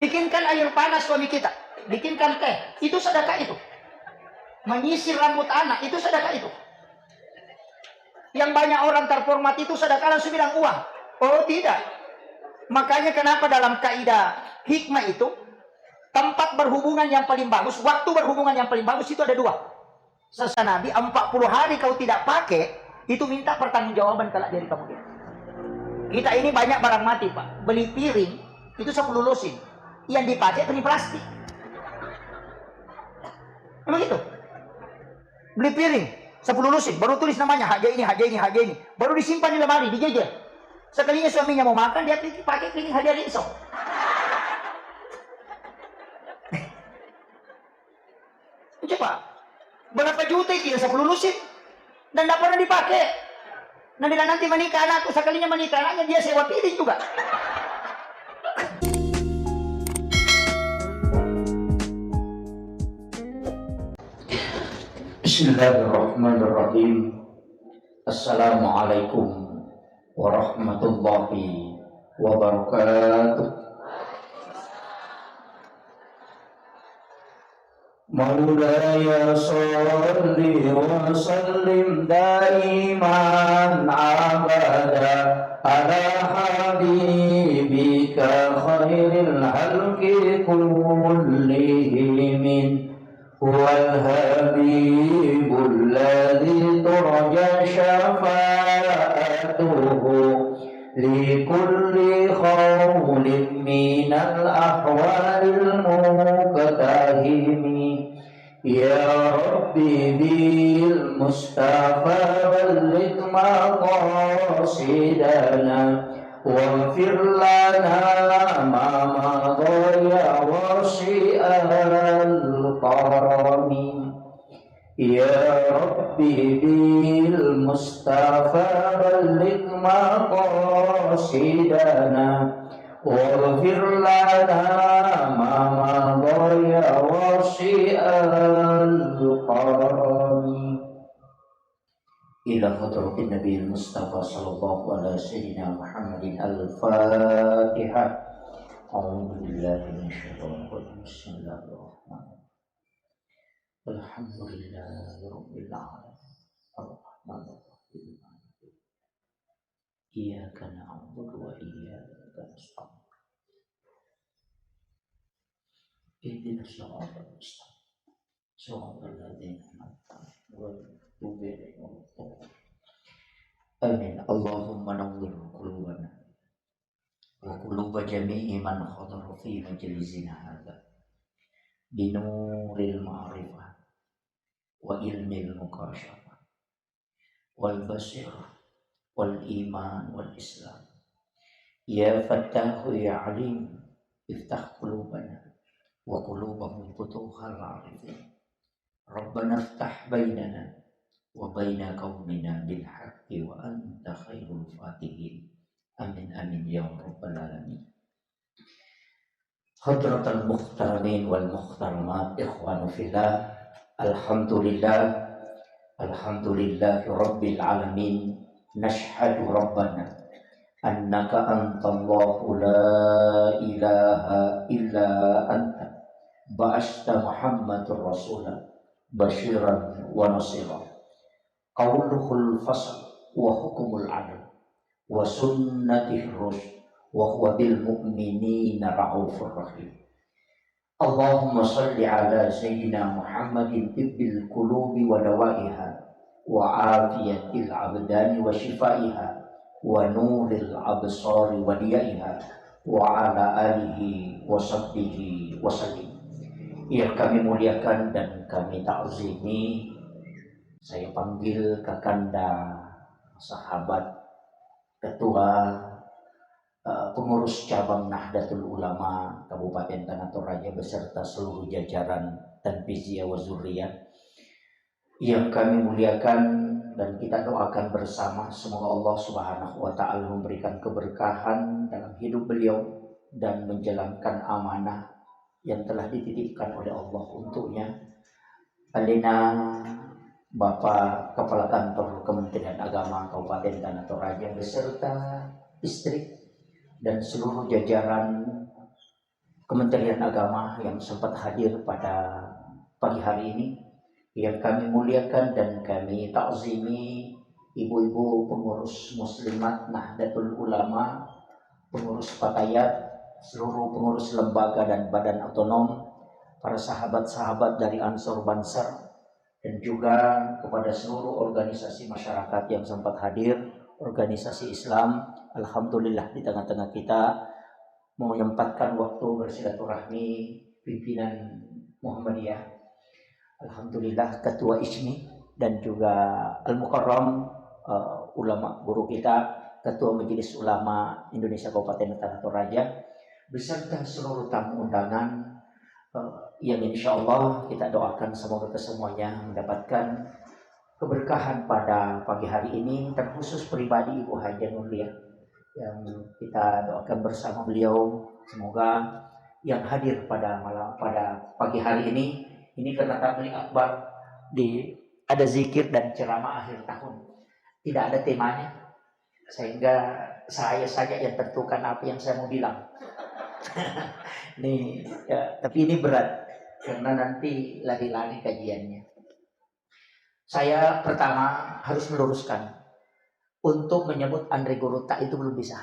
Bikinkan air panas suami kita, bikinkan teh, itu sedekah itu. Menyisir rambut anak, itu sedekah itu. Yang banyak orang terformat itu sedekah langsung bilang uang. Oh tidak. Makanya kenapa dalam kaidah hikmah itu, tempat berhubungan yang paling bagus, waktu berhubungan yang paling bagus itu ada dua. Sesa Nabi 40 hari kau tidak pakai, itu minta pertanggungjawaban kelak dari kamu. Kita ini banyak barang mati, Pak. Beli piring, itu 10 lusin. Yang dipakai piring plastik. Emang gitu. Beli piring 10 lusin, baru tulis namanya, harga ini, harga ini, harga ini. Baru disimpan di lemari, dijejer. Sekalinya suaminya mau makan, dia pakai piring hadiah rinso. Coba, berapa juta itu 10 lusin? Dan tidak pernah dipakai. Nanti menikah anakku, sekalinya menikah anaknya, dia sewa piring juga. Bismillahirrahmanirrahim. Assalamualaikum warahmatullahi wabarakatuh. Maulaya salli wa sallim daiman abada ala habibika khairil halqi kullihim. Huwal habibul ladzi turja syafa'atuhu li kulli khawlin minal ahwalil muqtahimi. Ya Rabbi bil Mustafa balligh maqasidana waghfir lana ma madha wasi'al karami. Ya Rabbi bil Mustafa balligh maqasidana waghfir lana ma madha wasi'al karami. Ila hadratin Nabi Mustafa sallallahu alaihi wasallam Muhammadin al-Fatihah. A'udzu billahi minasyaitonir rajim. Bismillahirrahmanirrahim. Alhamdulillahirabbil alamin. Arrahmanir rahim. Iyyaka na'budu wa iyyaka nasta'in. Ihdinas siratal mustaqim. Shiratal ladzina an'amta 'alaihim ghairil maghdubi 'alaihim. Amin. Allahumma nawwir qulubana wa quluba jami'i man hadara fi majlisina hadza binuril ma'rifah wa ilmil mukashafah wal basirah wal iman wal islam. Ya Fattahu ya Alim, iftah qulubana wa qulubahum futuhal arifin. Rabbana iftah bainana wa baina qaumina bil haqqi wa anta khairul fatihin. Amin amin ya rabbal alamin. Hadratal muhtaramin wal muhtaramat, ikhwanu fillah. Alhamdulillah rabbil alamin. Nashhadu rabbana annaka antallahu la ilaha illa anta ba'asta Muhammadur rasulah basyiran wa nasira. Qauluhul fasl wa hukumul adl wa sunnatih rusyd wa huwa bil mu'minina ra'ufur rahim. Allahumma salli ala sayyidina Muhammadin tibbil qulubi wa dawaiha wa afiyatil abdani wa shifaiha wa nuril absari wa diyaiha wa ala alihi wa sahbihi wa sallim. Yang kami muliakan dan kami ta'zimi, saya panggil kakanda, sahabat, ketua pengurus cabang Nahdlatul Ulama Kabupaten Tanah Toraja beserta seluruh jajaran Tanfiziyah wa Zurriyah yang kami muliakan dan kita doakan bersama, semoga Allah Subhanahu wa taala memberikan keberkahan dalam hidup beliau dan menjalankan amanah yang telah dititipkan oleh Allah untuknya. Alina Bapak Kepala Kantor Kementerian Agama Kabupaten Tanah Toraja beserta istri dan seluruh jajaran Kementerian Agama yang sempat hadir pada pagi hari ini, yang kami muliakan dan kami takzimi ibu-ibu pengurus Muslimat Nahdlatul Ulama, pengurus Fatayat, seluruh pengurus lembaga dan badan otonom, para sahabat-sahabat dari Ansor Bansar, dan juga kepada seluruh organisasi masyarakat yang sempat hadir, organisasi Islam. Alhamdulillah di tengah-tengah kita menyempatkan waktu bersilaturahmi pimpinan Muhammadiyah. Alhamdulillah Ketua ISMI dan juga Al-Mukarram, ulama guru kita, Ketua Majelis Ulama Indonesia Kabupaten Tanah Toraja, beserta seluruh tamu undangan yang insya Allah kita doakan semoga kesemuanya mendapatkan keberkahan pada pagi hari ini, terkhusus pribadi Ibu Haja Nurlia yang kita doakan bersama beliau, semoga yang hadir pada pagi hari ini karena tabligh akbar ada zikir dan ceramah akhir tahun, tidak ada temanya, sehingga saya saja yang tentukan apa yang saya mau bilang. Nih, ya, tapi ini berat karena nanti lari-lari kajiannya. Saya pertama harus meluruskan, untuk menyebut Andre Guruta itu belum bisa.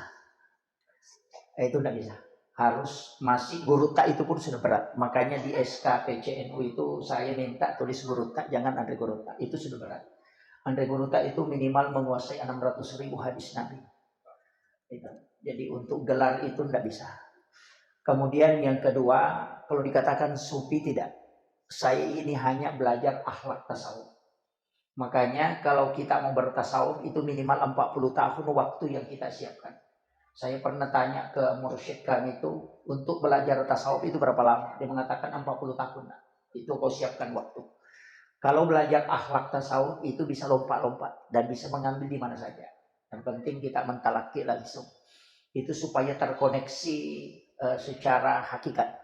Itu tidak bisa. Harus masih Guruta itu pun sudah berat. Makanya di SK PCNU itu saya minta tulis Guruta, jangan Andre Guruta. Itu sudah berat. Andre Guruta itu minimal menguasai 600.000 hadis Nabi. Itu. Jadi untuk gelar itu tidak bisa. Kemudian yang kedua, kalau dikatakan sufi tidak. Saya ini hanya belajar akhlak tasawuf. Makanya kalau kita mau bertasawuf itu minimal 40 tahun waktu yang kita siapkan. Saya pernah tanya ke mursyid kami itu, untuk belajar tasawuf itu berapa lama? Dia mengatakan 40 tahun. Nah, itu kau siapkan waktu. Kalau belajar akhlak tasawuf itu bisa lompat-lompat dan bisa mengambil di mana saja. Yang penting kita mentalaki langsung. Itu supaya terkoneksi secara hakikat.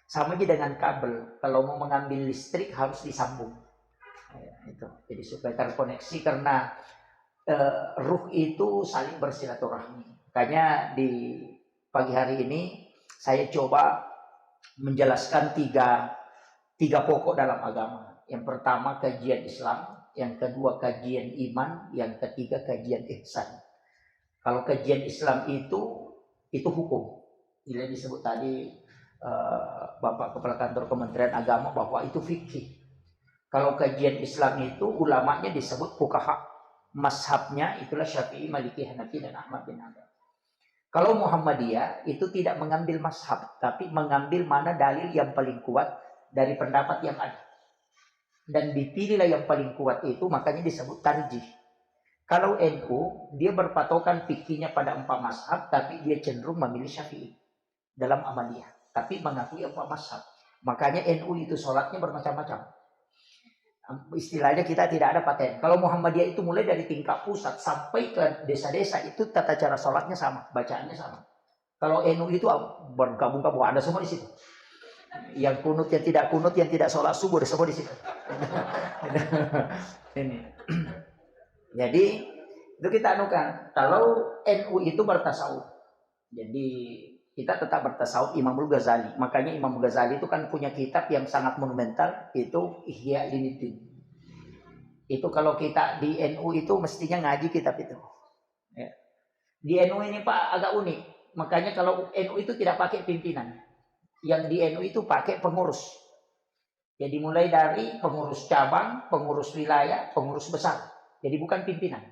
Sama aja dengan kabel. Kalau mau mengambil listrik harus disambung. Itu. Jadi supaya terkoneksi karena ruh itu saling bersilaturahmi. Makanya di pagi hari ini saya coba menjelaskan tiga pokok dalam agama. Yang pertama kajian Islam, yang kedua kajian iman, yang ketiga kajian ihsan. Kalau kajian Islam itu hukum. Ini disebut tadi Bapak Kepala Kantor Kementerian Agama bahwa itu fikih. Kalau kajian Islam itu ulamanya disebut fuqaha, mazhabnya itulah Syafi'i, Maliki, Hanafi dan Ahmad bin Hanbal. Kalau Muhammadiyah itu tidak mengambil mazhab, tapi mengambil mana dalil yang paling kuat dari pendapat yang ada. Dan dipilihlah yang paling kuat itu, makanya disebut tarjih. Kalau NU, dia berpatokan fikihnya pada 4 mazhab, tapi dia cenderung memilih Syafi'i dalam amaliyah, tapi mengakui 4 mazhab. Makanya NU itu sholatnya bermacam-macam. Istilahnya kita tidak ada paten. Kalau Muhammadiyah itu mulai dari tingkat pusat sampai ke desa-desa itu tata cara sholatnya sama, bacaannya sama. Kalau NU itu bergabung-gabung, ada semua di situ. Yang kunut, yang tidak kunut, yang tidak sholat subuh, semua di situ. Ini. Jadi itu kita anukan. Kalau NU itu bertasawuf, jadi kita tetap bertasawuf Imamul Ghazali. Makanya Imam Ghazali itu kan punya kitab yang sangat monumental, itu Ihya Ulumuddin. Itu kalau kita di NU itu mestinya ngaji kitab itu. Ya. Di NU ini Pak agak unik. Makanya kalau NU itu tidak pakai pimpinan. Yang di NU itu pakai pengurus. Jadi mulai dari pengurus cabang, pengurus wilayah, pengurus besar. Jadi bukan pimpinan.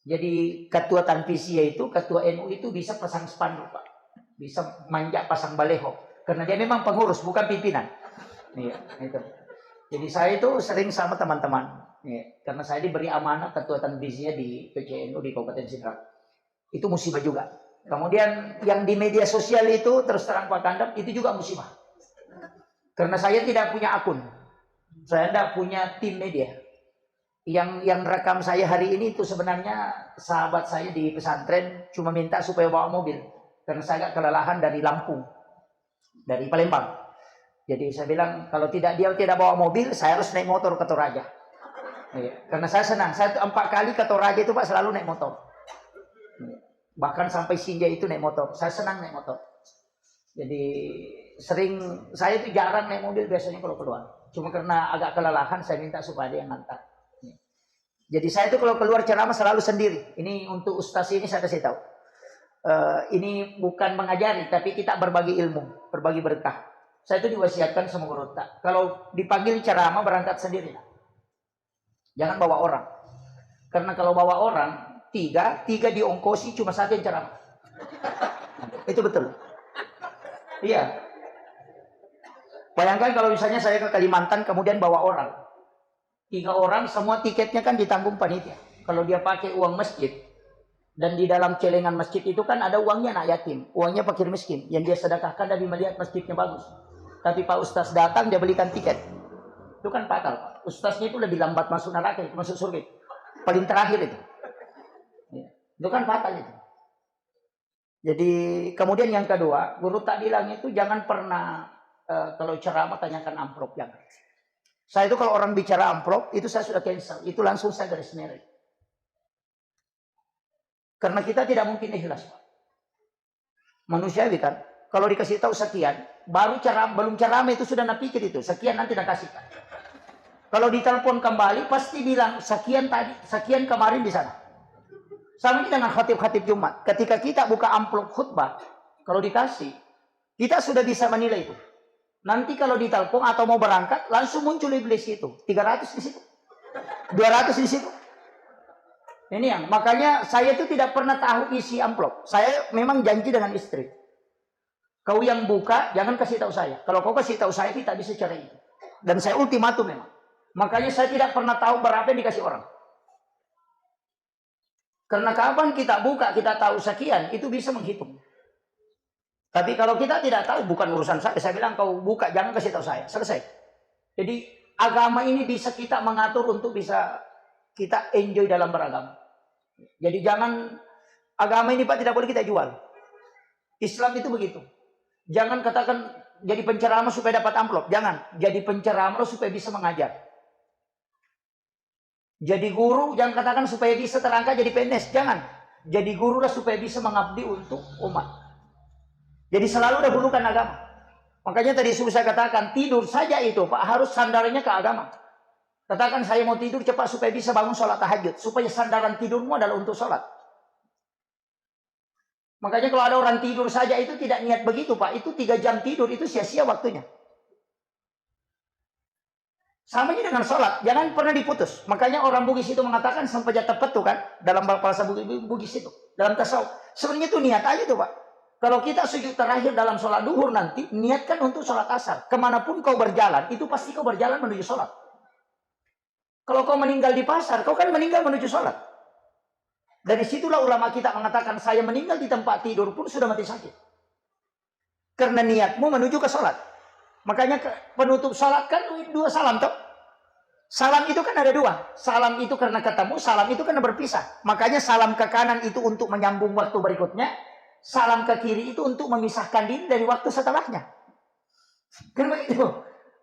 Jadi ketua Tanfisiyah itu, ketua NU itu bisa pasang spanduk Pak. Bisa manjak pasang baleho karena dia memang pengurus bukan pimpinan. Iya, itu. Jadi saya itu sering sama teman-teman, karena saya diberi amanah ketua Tanfisiyah di PCNU di Kabupaten Sidrap. Itu musibah juga. Kemudian yang di media sosial itu terus terang Pak Kandap itu juga musibah. Karena saya tidak punya akun, saya tidak punya tim media. Yang rekam saya hari ini itu sebenarnya sahabat saya di pesantren cuma minta supaya bawa mobil. Karena saya agak kelelahan dari Lampung, dari Palembang. Jadi saya bilang kalau dia tidak bawa mobil, saya harus naik motor ke Toraja. Karena saya senang, saya 4 kali ke Toraja itu Pak selalu naik motor. Bahkan sampai Sinja itu naik motor, saya senang naik motor. Jadi sering saya itu jarang naik mobil biasanya kalau keluar. Cuma karena agak kelelahan saya minta supaya dia yang ngantar. Jadi saya itu kalau keluar ceramah selalu sendiri. Ini untuk ustaz ini saya kasih tahu. Ini bukan mengajari, tapi kita berbagi ilmu, berbagi berkah. Saya itu diwasiatkan sama guru tak. Kalau dipanggil ceramah berangkat sendiri. Jangan bawa orang. Karena kalau bawa orang, tiga diongkosi cuma satu yang ceramah. Itu betul. Iya. Bayangkan kalau misalnya saya ke Kalimantan kemudian bawa orang. 3 orang semua tiketnya kan ditanggung panitia. Kalau dia pakai uang masjid dan di dalam celengan masjid itu kan ada uangnya anak yatim, uangnya fakir miskin yang dia sedekahkan dan dia melihat masjidnya bagus. Tapi Pak Ustaz datang dia belikan tiket. Itu kan fatal, Pak. Ustaznya itu lebih lambat masuk neraka, masuk surga. Paling terakhir itu. Itu kan fatal itu. Jadi kemudian yang kedua, guru tak bilang itu jangan pernah kalau ceramah tanyakan amplop, jangan. Saya itu kalau orang bicara amplop, itu saya sudah cancel. Itu langsung saya garis merah. Karena kita tidak mungkin ikhlas. Manusiawi kan. Kalau dikasih tahu sekian, belum ceramah itu sudah napikir itu. Sekian nanti nak kasihkan. Kalau ditelepon kembali, pasti bilang sekian tadi, sekian kemarin di sana. Sama dengan khatib-khatib Jumat. Ketika kita buka amplop khutbah, kalau dikasih, kita sudah bisa menilai itu. Nanti kalau ditelepon atau mau berangkat, langsung muncul iblis itu. 300 di situ. 200 di situ. Ini yang, makanya saya itu tidak pernah tahu isi amplop. Saya memang janji dengan istri. Kau yang buka, jangan kasih tahu saya. Kalau kau kasih tahu saya, kita bisa cari itu. Dan saya ultimatum memang. Makanya saya tidak pernah tahu berapa yang dikasih orang. Karena kapan kita buka, kita tahu sekian, itu bisa menghitung. Tapi kalau kita tidak tahu, bukan urusan saya. Saya bilang kau buka, jangan kasih tahu saya. Selesai. Jadi agama ini bisa kita mengatur untuk bisa kita enjoy dalam beragama. Jadi jangan, agama ini Pak tidak boleh kita jual. Islam itu begitu. Jangan katakan jadi penceramah supaya dapat amplop. Jangan. Jadi penceramah supaya bisa mengajar. Jadi guru, jangan katakan supaya bisa terangkat jadi PNS. Jangan. Jadi guru lah supaya bisa mengabdi untuk umat. Jadi selalu dahulukan agama. Makanya tadi sudah saya katakan, tidur saja itu Pak harus sandarannya ke agama. Katakan saya mau tidur cepat supaya bisa bangun sholat tahajud. Supaya sandaran tidurmu adalah untuk sholat. Makanya kalau ada orang tidur saja itu tidak niat begitu Pak. Itu 3 jam tidur, itu sia-sia waktunya. Sama dengan sholat, jangan pernah diputus. Makanya orang Bugis itu mengatakan sampai jatuh petu kan. Dalam bahasa Bugis itu. Dalam tasawuf. Sebenarnya itu niat aja tuh Pak. Kalau kita sujud terakhir dalam sholat duhur nanti, niatkan untuk sholat asar. Kemanapun kau berjalan, itu pasti kau berjalan menuju sholat. Kalau kau meninggal di pasar, kau kan meninggal menuju sholat. Dari situlah ulama kita mengatakan, saya meninggal di tempat tidur pun sudah mati sakit. Karena niatmu menuju ke sholat. Makanya penutup sholat kan 2 salam toh. Salam itu kan ada 2. Salam itu karena ketemu, salam itu karena berpisah. Makanya salam ke kanan itu untuk menyambung waktu berikutnya. Salam ke kiri itu untuk memisahkan diri dari waktu setelahnya. Kan begitu.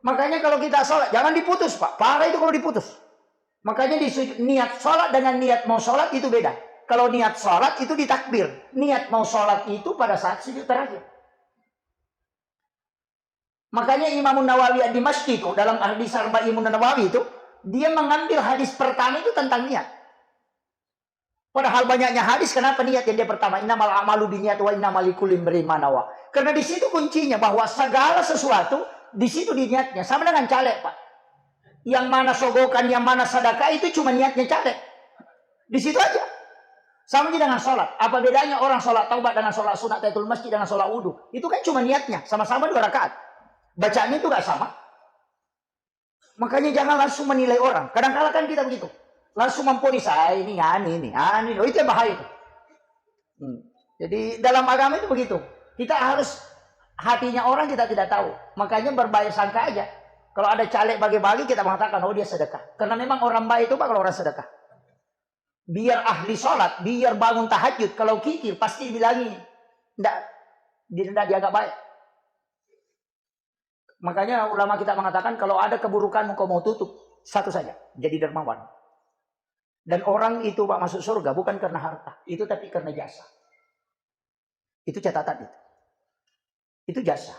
Makanya kalau kita sholat, jangan diputus Pak. Parah itu kalau diputus. Makanya niat sholat dengan niat mau sholat itu beda. Kalau niat sholat itu ditakbir. Niat mau sholat itu pada saat sujud terakhir. Makanya Imam Nawawi di masjid itu, dalam hadis Arba'in Nawawi itu, dia mengambil hadis pertama itu tentang niat. Padahal banyaknya hadis, kenapa niat yang dia pertama? Innamal a'malu binniyat wa innamal likulli imri'in ma nawa. Karena di situ kuncinya bahwa segala sesuatu di situ di niatnya. Sama dengan caleg, Pak. Yang mana sogokan, yang mana sedekah itu cuma niatnya caleg. Di situ aja. Sama dengan sholat. Apa bedanya orang sholat taubat dengan sholat sunat tahiyatul masjid dengan sholat wudu? Itu kan cuma niatnya. Sama-sama 2 rakaat. Bacaannya itu gak sama. Makanya jangan langsung menilai orang. Kadang-kadang kan kita begitu. Langsung memponis, ini. Oh, itu yang bahaya itu. Jadi dalam agama itu begitu. Kita harus, hatinya orang kita tidak tahu. Makanya berbaik sangka aja. Kalau ada caleg bagi-bagi kita mengatakan, oh dia sedekah. Karena memang orang baik itu Pak kalau orang sedekah. Biar ahli sholat, biar bangun tahajud. Kalau kikir pasti dibilangi. Tidak dianggap baik. Makanya ulama kita mengatakan kalau ada keburukan kau mau tutup, satu saja, jadi dermawan. Dan orang itu Pak masuk surga bukan karena harta, itu tapi karena jasa. Itu catatan itu. Itu jasa.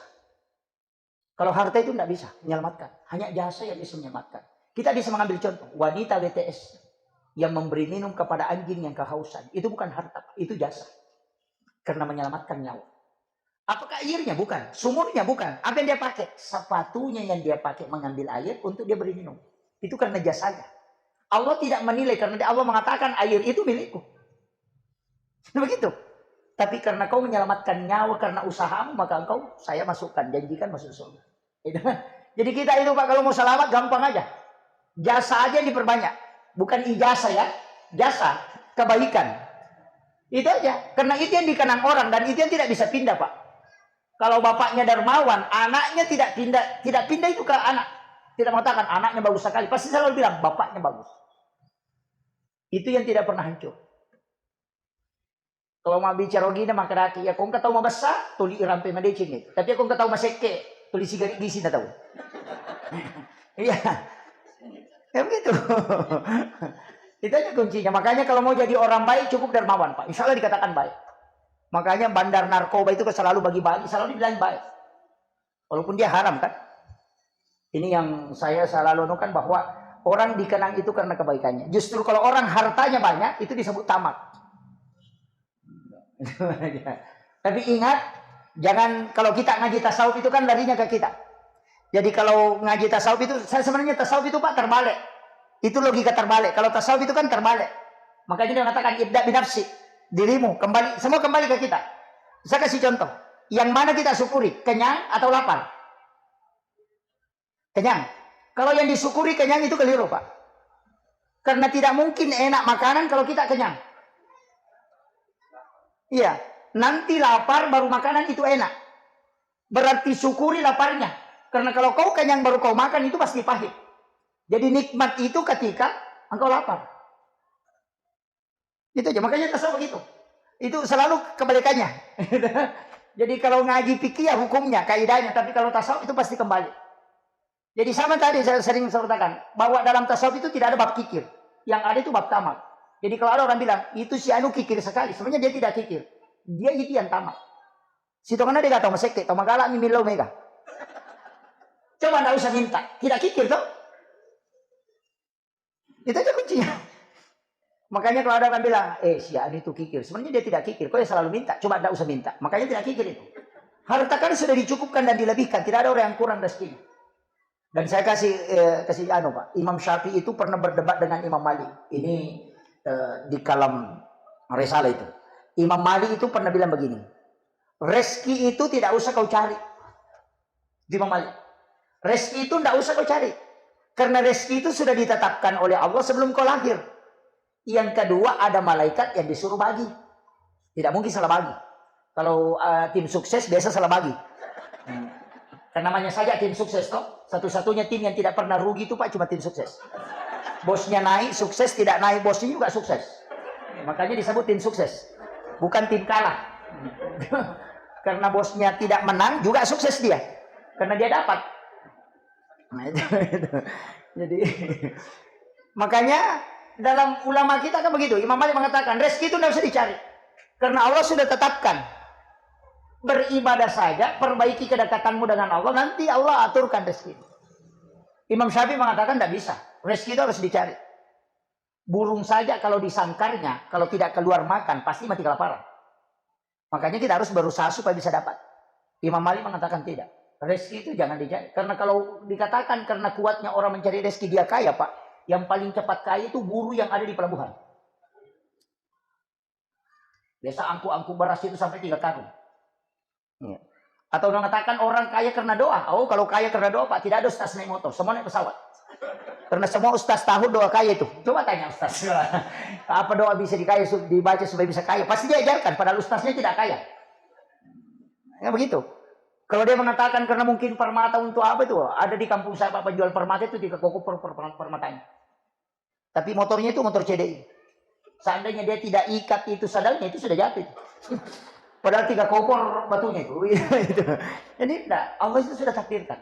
Kalau harta itu tidak bisa menyelamatkan. Hanya jasa yang bisa menyelamatkan. Kita bisa mengambil contoh. Wanita WTS yang memberi minum kepada anjing yang kehausan. Itu bukan harta, itu jasa. Karena menyelamatkan nyawa. Apakah airnya? Bukan. Sumurnya? Bukan. Apa yang dia pakai? Sepatunya yang dia pakai mengambil air untuk dia beri minum. Itu karena jasanya. Allah tidak menilai karena Allah mengatakan air itu milikku. Begitu. Tapi karena kau menyelamatkan nyawa karena usahamu, maka engkau saya masukkan, janjikan masuk surga. Jadi kita itu Pak kalau mau selamat gampang aja. Jasa aja diperbanyak. Bukan ijazah ya. Jasa, kebaikan. Itu aja. Karena itu yang dikenang orang dan itu yang tidak bisa pindah Pak. Kalau bapaknya dermawan, anaknya tidak pindah itu ke anak. Tidak mengatakan anaknya bagus sekali. Pasti selalu bilang bapaknya bagus. Itu yang tidak pernah hancur. Kalau mau bicara gini maka raki ya kau nggak tahu mau besar tuli rampe madecin nih. Tapi kau nggak tahu maseke tuli sigaret di sini tahu. Iya. Ya begitu. Itu aja kuncinya. Makanya kalau mau jadi orang baik cukup dermawan Pak. Insya Allah dikatakan baik. Makanya bandar narkoba itu selalu bagi-bagi, selalu dibilang baik. Walaupun dia haram kan. Ini yang saya selalu nukan bahwa orang dikenang itu karena kebaikannya. Justru kalau orang hartanya banyak itu disebut tamak. Tapi ingat, jangan kalau kita ngaji tasawuf itu kan larinya ke kita. Jadi kalau ngaji tasawuf itu, saya sebenarnya tasawuf itu Pak terbalik. Itu logika terbalik. Kalau tasawuf itu kan terbalik. Makanya dia mengatakan ibda binafsi, dirimu kembali, semua kembali ke kita. Saya kasih contoh. Yang mana kita syukuri, kenyang atau lapar? Kenyang. Kalau yang disyukuri kenyang itu keliru Pak. Karena tidak mungkin enak makanan kalau kita kenyang. Iya, nanti lapar baru makanan itu enak. Berarti syukuri laparnya. Karena kalau kau kenyang baru kau makan itu pasti pahit. Jadi nikmat itu ketika engkau lapar. Itu aja, makanya tasawuf begitu. Itu selalu kebalikannya. Jadi kalau ngaji fikih ya hukumnya, kaidahnya. Tapi kalau tasawuf itu pasti kembali. Jadi sama tadi saya sering katakan, bahwa dalam tasawuf itu tidak ada bab kikir. Yang ada itu bab tamak. Jadi kalau ada orang bilang, itu si anu kikir sekali. Sebenarnya dia tidak kikir. Dia itu yang tamak. Situ mana dia gak tahu masekte. Tahu magala mimilau mega. Coba tidak usah minta. Tidak kikir toh. Itu aja kuncinya. Makanya kalau ada orang bilang, si anu itu kikir. Sebenarnya dia tidak kikir. Kok dia selalu minta. Coba tidak usah minta. Makanya tidak kikir itu. Harta kan sudah dicukupkan dan dilebihkan. Tidak ada orang yang kurang rezekinya. Dan saya kasih anu Pak. Imam Syafi'i itu pernah berdebat dengan Imam Malik. Ini di kalam Risalah itu. Imam Malik itu pernah bilang begini. Rezeki itu tidak usah kau cari. Di Imam Malik. Rezeki itu tidak usah kau cari. Karena rezeki itu sudah ditetapkan oleh Allah sebelum kau lahir. Yang kedua ada malaikat yang disuruh bagi. Tidak mungkin salah bagi. Kalau tim sukses biasa salah bagi. Karena namanya saja tim sukses toh. Satu-satunya tim yang tidak pernah rugi itu Pak cuma tim sukses. Bosnya naik, sukses, tidak naik, bosnya juga sukses. Makanya disebut tim sukses. Bukan tim kalah. Karena bosnya tidak menang, juga sukses dia. Karena dia dapat. Nah, itu. Jadi, makanya dalam ulama kita kan begitu. Imam Malik mengatakan, rezeki itu tidak usah dicari. Karena Allah sudah tetapkan. Beribadah saja, perbaiki kedekatanmu dengan Allah, nanti Allah aturkan rezeki. Imam Syafi'i mengatakan tidak bisa. Rezeki itu harus dicari. Burung saja kalau disangkarnya, kalau tidak keluar makan, pasti mati kelaparan. Makanya kita harus berusaha supaya bisa dapat. Imam Malik mengatakan tidak. Rezeki itu jangan dicari. Karena kalau dikatakan karena kuatnya orang mencari rezeki dia kaya Pak. Yang paling cepat kaya itu buruh yang ada di pelabuhan. Biasa angkuk-angkuk beras itu sampai 3 karung. Ya. Atau mengatakan orang kaya karena doa. Oh kalau kaya karena doa Pak, tidak ada ustaz naik motor. Semua naik pesawat. Karena semua ustaz tahu doa kaya itu. Coba tanya ustaz. Apa doa bisa dibaca supaya bisa kaya? Pasti dia ajarkan. Padahal ustaznya tidak kaya. Ya begitu. Kalau dia mengatakan karena mungkin permata untuk apa itu? Ada di kampung saya Pak penjual permata itu 3 koko permatanya. Tapi motornya itu motor CDI. Seandainya dia tidak ikat itu sadalnya itu sudah jatuh. Padahal 3 kopor batunya itu. Jadi tidak. Allah itu sudah takdirkan.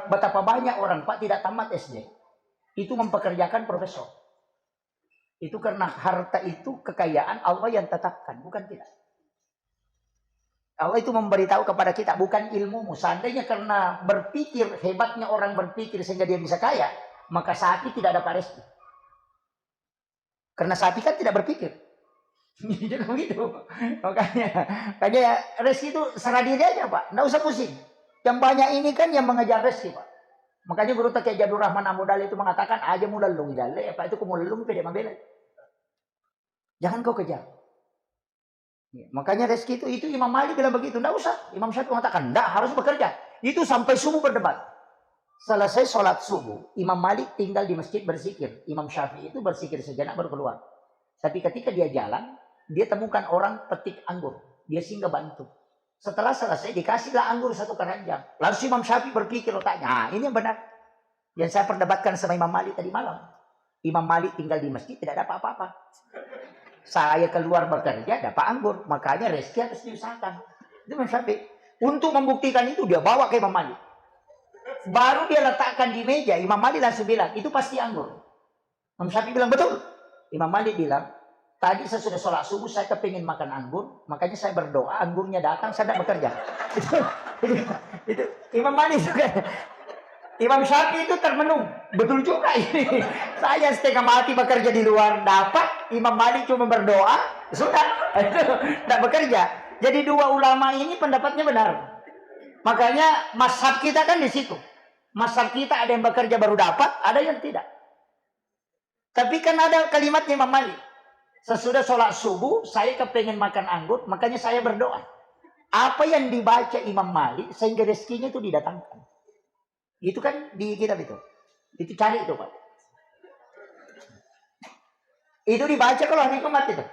Betapa banyak orang Pak tidak tamat SD. Itu mempekerjakan profesor. Itu karena harta itu kekayaan Allah yang tetapkan. Bukan kita. Allah itu memberitahu kepada kita, bukan ilmumu. Seandainya karena berpikir, hebatnya orang berpikir sehingga dia bisa kaya, maka sapi tidak dapat rezeki. Karena sapi kan tidak berpikir. Jadi begitu. Makanya rezeki itu serah diri aja, Pak. Nggak usah pusing. Yang banyak ini kan yang mengejar rezeki, Pak. Makanya guru kayak Jadul Rahman Amudal itu mengatakan, aja mula lung jale, apa itu kumulung pede mabela. Jangan kau kejar. Ya, makanya rezeki itu Imam Malik bilang begitu, enggak usah. Imam Syafi'i mengatakan, enggak, harus bekerja. Itu sampai subuh berdebat. Selesai sholat subuh, Imam Malik tinggal di masjid berzikir. Imam Syafi'i itu berzikir sejenak baru keluar. Tapi ketika dia jalan, dia temukan orang petik anggur. Dia singgah bantu. Setelah selesai, dikasihlah anggur satu keranjang. Lalu Imam Syafi'i berpikir otaknya, nah ini yang benar. Yang saya perdebatkan sama Imam Malik tadi malam. Imam Malik tinggal di masjid, tidak ada apa-apa. Saya keluar bekerja, dapat anggur. Makanya rezeki harus diusahakan. Itu Imam Syafi'i. Untuk membuktikan itu, dia bawa ke Imam Malik. Baru dia letakkan di meja, Imam Malik langsung bilang, itu pasti anggur. Imam Syafi'i bilang, betul. Imam Malik bilang, tadi saya sudah sholat subuh, saya kepingin makan anggur. Makanya saya berdoa, anggurnya datang, saya tidak bekerja. itu Imam Malik juga. Imam Syafi'i itu termenung. Betul juga ini. Saya setengah mati bekerja di luar dapat. Imam Malik cuma berdoa. Sudah. Tidak bekerja. Jadi dua ulama ini pendapatnya benar. Makanya mazhab kita kan di situ. Mazhab kita ada yang bekerja baru dapat. Ada yang tidak. Tapi kan ada kalimatnya Imam Malik. Sesudah sholat subuh. Saya kepengen makan anggur. Makanya saya berdoa. Apa yang dibaca Imam Malik. Sehingga rezekinya itu didatangkan. Itu kan di kitab itu. Itu cari itu, Pak. Itu dibaca kalau hari Jumat itu.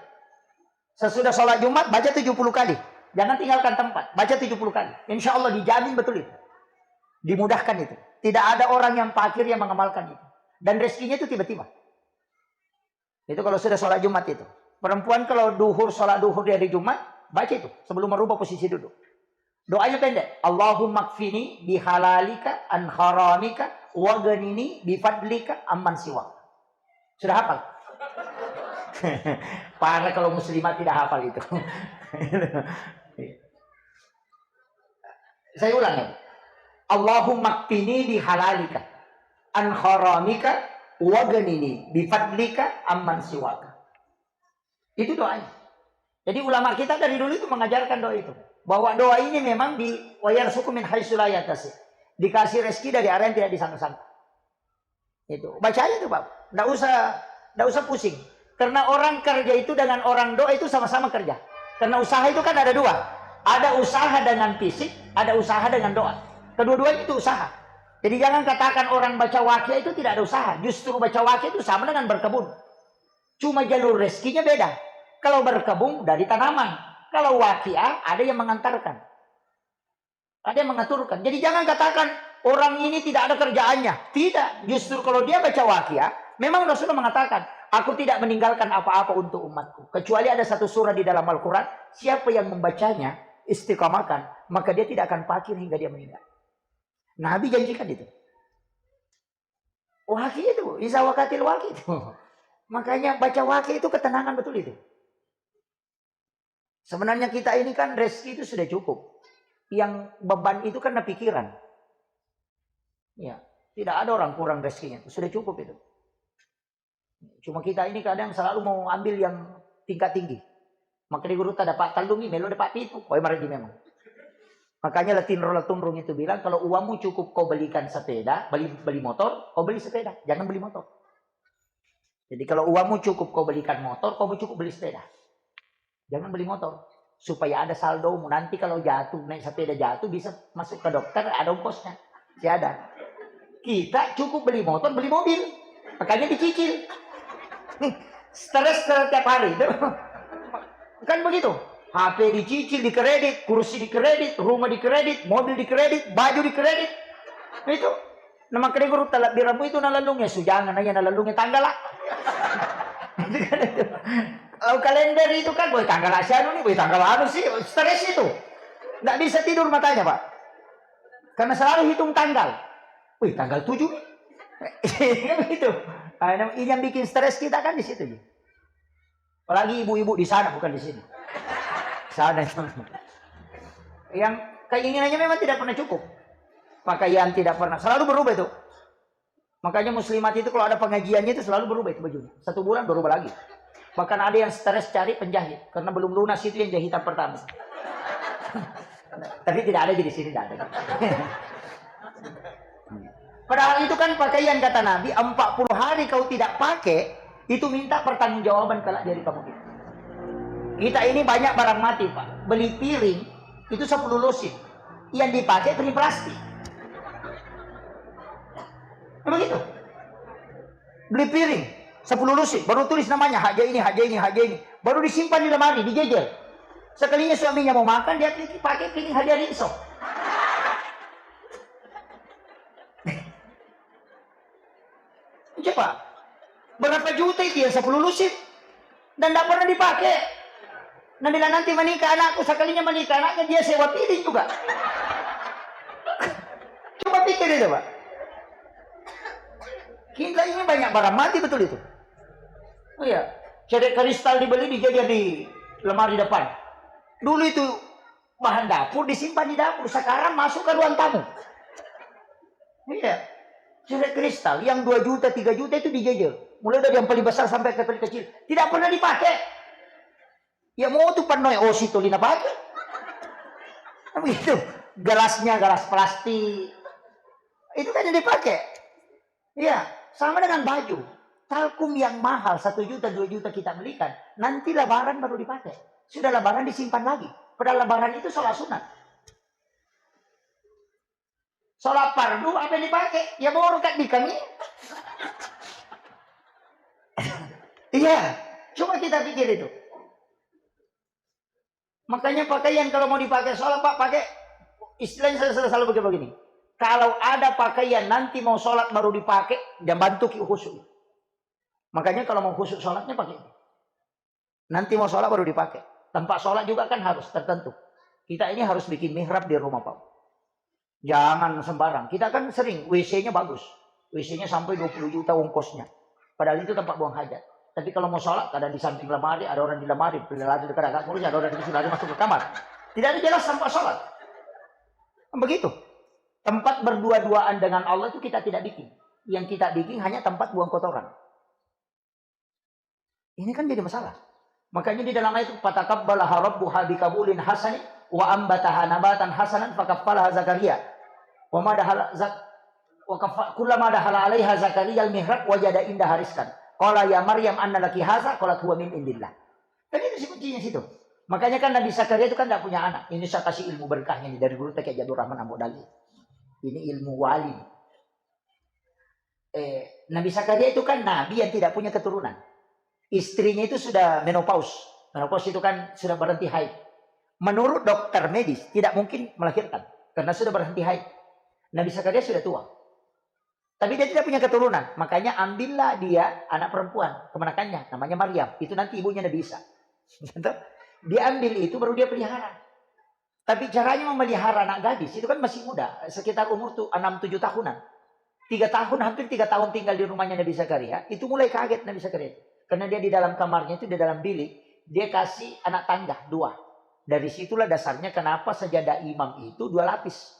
Sesudah sholat Jumat, baca 70 kali. Jangan tinggalkan tempat. Baca 70 kali. Insya Allah dijamin betul itu. Dimudahkan itu. Tidak ada orang yang fakir yang mengamalkan itu. Dan rezekinya itu tiba-tiba. Itu kalau sudah sholat Jumat itu. Perempuan kalau sholat duhur di hari Jumat, baca itu. Sebelum merubah posisi duduk. Doanya pendek. Allahumma kfini bihalalika an haramika wa ganini bifadlika amman siwak. Sudah hafal? Parah kalau muslimat tidak hafal itu. Saya ulang ya. Allahumma kfini bihalalika an haramika wa ganini bifadlika amman siwak. Itu doanya. Jadi ulama kita dari dulu itu mengajarkan doa itu. Bahwa doa ini memang di wayarsuku min haitsu la yahtasib. Dikasih rezeki dari arah yang tidak disangka-sangka. Itu. Baca aja tuh, Pak. Enggak usah pusing. Karena orang kerja itu dengan orang doa itu sama-sama kerja. Karena usaha itu kan ada dua. Ada usaha dengan fisik, ada usaha dengan doa. Kedua-duanya itu usaha. Jadi jangan katakan orang baca waqiah itu tidak ada usaha. Justru baca waqiah itu sama dengan berkebun. Cuma jalur rezekinya beda. Kalau berkebun dari tanaman. Kalau waqiah ada yang mengantarkan. Ada yang mengaturkan. Jadi jangan katakan orang ini tidak ada kerjaannya. Tidak. Justru kalau dia baca waqiah, memang Rasulullah mengatakan, aku tidak meninggalkan apa-apa untuk umatku. Kecuali ada satu surah di dalam Al-Quran, siapa yang membacanya, istiqamahkan, maka dia tidak akan fakir hingga dia meninggal. Nabi janjikan itu. Waqiah itu. Iza waqatil waqiah itu. Makanya baca waqiah itu ketenangan betul itu. Sebenarnya kita ini kan rezeki itu sudah cukup. Yang beban itu karena pikiran. Ya, tidak ada orang kurang rezekinya. Sudah cukup itu. Cuma kita ini kadang selalu mau ambil yang tingkat tinggi. Maka di guru tak dapat taldungi, melo dapat itu. Kau marah memang. Makanya Latin Rolatundrung itu bilang, kalau uangmu cukup kau belikan sepeda, beli motor, kau beli sepeda. Jangan beli motor. Jadi kalau uangmu cukup kau belikan motor, kau cukup beli sepeda. Jangan beli motor. Supaya ada saldomu. Nanti kalau jatuh, naik sepeda jatuh, bisa masuk ke dokter, ada ongkosnya. Masih ada. Kita cukup beli motor, beli mobil. Makanya dicicil. Stres setiap hari. Kan begitu. HP dicicil, dikredit, kursi dikredit, rumah dikredit, mobil dikredit, baju dikredit. Itu. Nama kredit talak biramu itu nalalungnya. Sujangan aja nalalungnya tanggal lah. Kalau kalender itu kan, boy tanggal asyanu nih, boy tanggal anu sih, stres itu. Nggak bisa tidur matanya, Pak. Karena selalu hitung tanggal. Wih, tanggal 7 nih. Begitu. Nah, ini yang bikin stres kita kan di situ. Apalagi ibu-ibu di sana, bukan di sini. Sana itu. Yang keinginannya memang tidak pernah cukup. Pakaian tidak pernah, selalu berubah itu. Makanya muslimat itu kalau ada pengajiannya itu selalu berubah itu bajunya. 1 bulan berubah lagi. Bahkan ada yang stres cari penjahit karena belum lunas itu yang jahitan pertama. Tapi tidak ada di sini, tidak ada. Padahal itu kan pakaian kata Nabi, 40 hari kau tidak pakai, itu minta pertanggungjawaban kelak dari kamu. Kita ini banyak barang mati, Pak. Beli piring itu 10 lusin. Yang dipakai piring plastik. Memang gitu. Beli piring 10 lusin, baru tulis namanya haja ini, haja ini, haja ini. Baru disimpan di lemari, dijejel. Sekalinya suaminya mau makan, dia pakai piring haja rinso. Coba, berapa juta itu ya 10 lusin? Dan tidak pernah dipakai. Nah bila nanti menikah anakku, sekalinya menikah anaknya, dia sewa piring juga. Coba pikir itu, Pak. Kita ini banyak barang mati, betul itu. Oh iya, cedek kristal dibeli dijadikan di lemari depan. Dulu itu bahan dapur disimpan di dapur, sekarang masuk ke ruang tamu. Iya, cedek kristal yang 2 juta, 3 juta itu dijajal. Mulai dari yang paling besar sampai ke paling kecil, tidak pernah dipakai. Ya mau tuh panoy osi tuh lina pakai. Begitu, gelasnya gelas plastik, itu kan yang dipakai. Iya, sama dengan baju. Talkum yang mahal 1 juta, 2 juta kita belikan. Nanti lebaran baru dipakai. Sudah lebaran disimpan lagi. Padahal lebaran itu sholat sunat. Sholat fardu apa yang dipakai? Ya baru kat di kami. Iya, coba kita pikir itu. Makanya pakaian kalau mau dipakai sholat, Pak, pakai istilahnya saya selalu begini. Kalau ada pakaian nanti mau sholat baru dipakai, dan bantu khusyuk. Makanya kalau mau khusyuk sholatnya pakai ini. Nanti mau sholat baru dipakai. Tempat sholat juga kan harus tertentu. Kita ini harus bikin mihrab di rumah, Pak. Jangan sembarang. Kita kan sering WC-nya bagus. WC-nya sampai 20 juta ongkosnya. Padahal itu tempat buang hajat. Tapi kalau mau sholat, ada di samping lemari, ada orang di lemari, lari dekat agak kurus, ada orang di sini lari masuk ke kamar. Tidak ada jelas tempat sholat. Begitu. Tempat berdua-duaan dengan Allah itu kita tidak bikin. Yang kita bikin hanya tempat buang kotoran. Ini kan jadi masalah. Makanya di dalam ayat itu fataqabbalaha rabbuha biqabulin hasanin wa ambataha nabatan hasanan fakaffalaha Zakaria. Wa madahal kullama dahala 'alaiha Zakaria al-mihrab wajada indaha rizqan. Qala ya Maryam anna laki hadza qalat huwa min indillah. Kan itu kuncinya situ. Makanya kan Nabi Zakaria itu kan tidak punya anak. Ini saya kasih ilmu berkahnya nih dari guru Teki Jabdur Rahman Ambodali. Ini ilmu wali. Nabi Zakaria itu kan nabi yang tidak punya keturunan. Istrinya itu sudah menopause. Menopause itu kan sudah berhenti haid. Menurut dokter medis tidak mungkin melahirkan karena sudah berhenti haid. Nabi Zakaria sudah tua. Tapi dia tidak punya keturunan. Makanya ambillah dia anak perempuan. Kemenakannya namanya Maryam. Itu nanti ibunya Nabi Isa. Dia ambil itu baru dia pelihara. Tapi caranya memelihara anak gadis itu kan masih muda. Sekitar umur tuh 6-7 tahunan. 3 tahun, hampir 3 tahun tinggal di rumahnya Nabi Zakaria. Itu mulai kaget Nabi Zakaria. Karena dia di dalam kamarnya itu, di dalam bilik. Dia kasih anak tangga 2. Dari situlah dasarnya kenapa sajadah imam itu 2 lapis.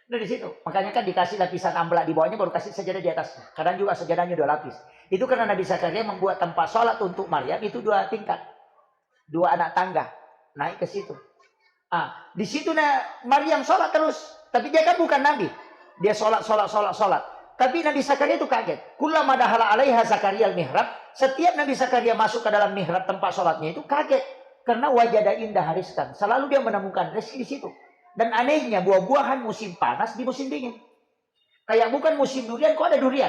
Dari situ. Makanya kan dikasih lapisan amblak di bawahnya baru kasih sajadah di atasnya. Kadang juga sajadahnya 2 lapis. Itu karena Nabi Zakaria membuat tempat sholat untuk Maryam itu 2 tingkat. 2 anak tangga. Naik ke situ. Di situ Maryam sholat terus. Tapi dia kan bukan Nabi. Dia sholat. Tapi Nabi Zakaria itu kaget. Kullama dahala 'alaiha Zakaria al-mihrab. Setiap Nabi Zakaria masuk ke dalam mihrab tempat sholatnya itu kaget. Karena wajada indah rizqan. Selalu dia menemukan rezeki di situ. Dan anehnya buah-buahan musim panas di musim dingin. Kayak bukan musim durian, kok ada durian.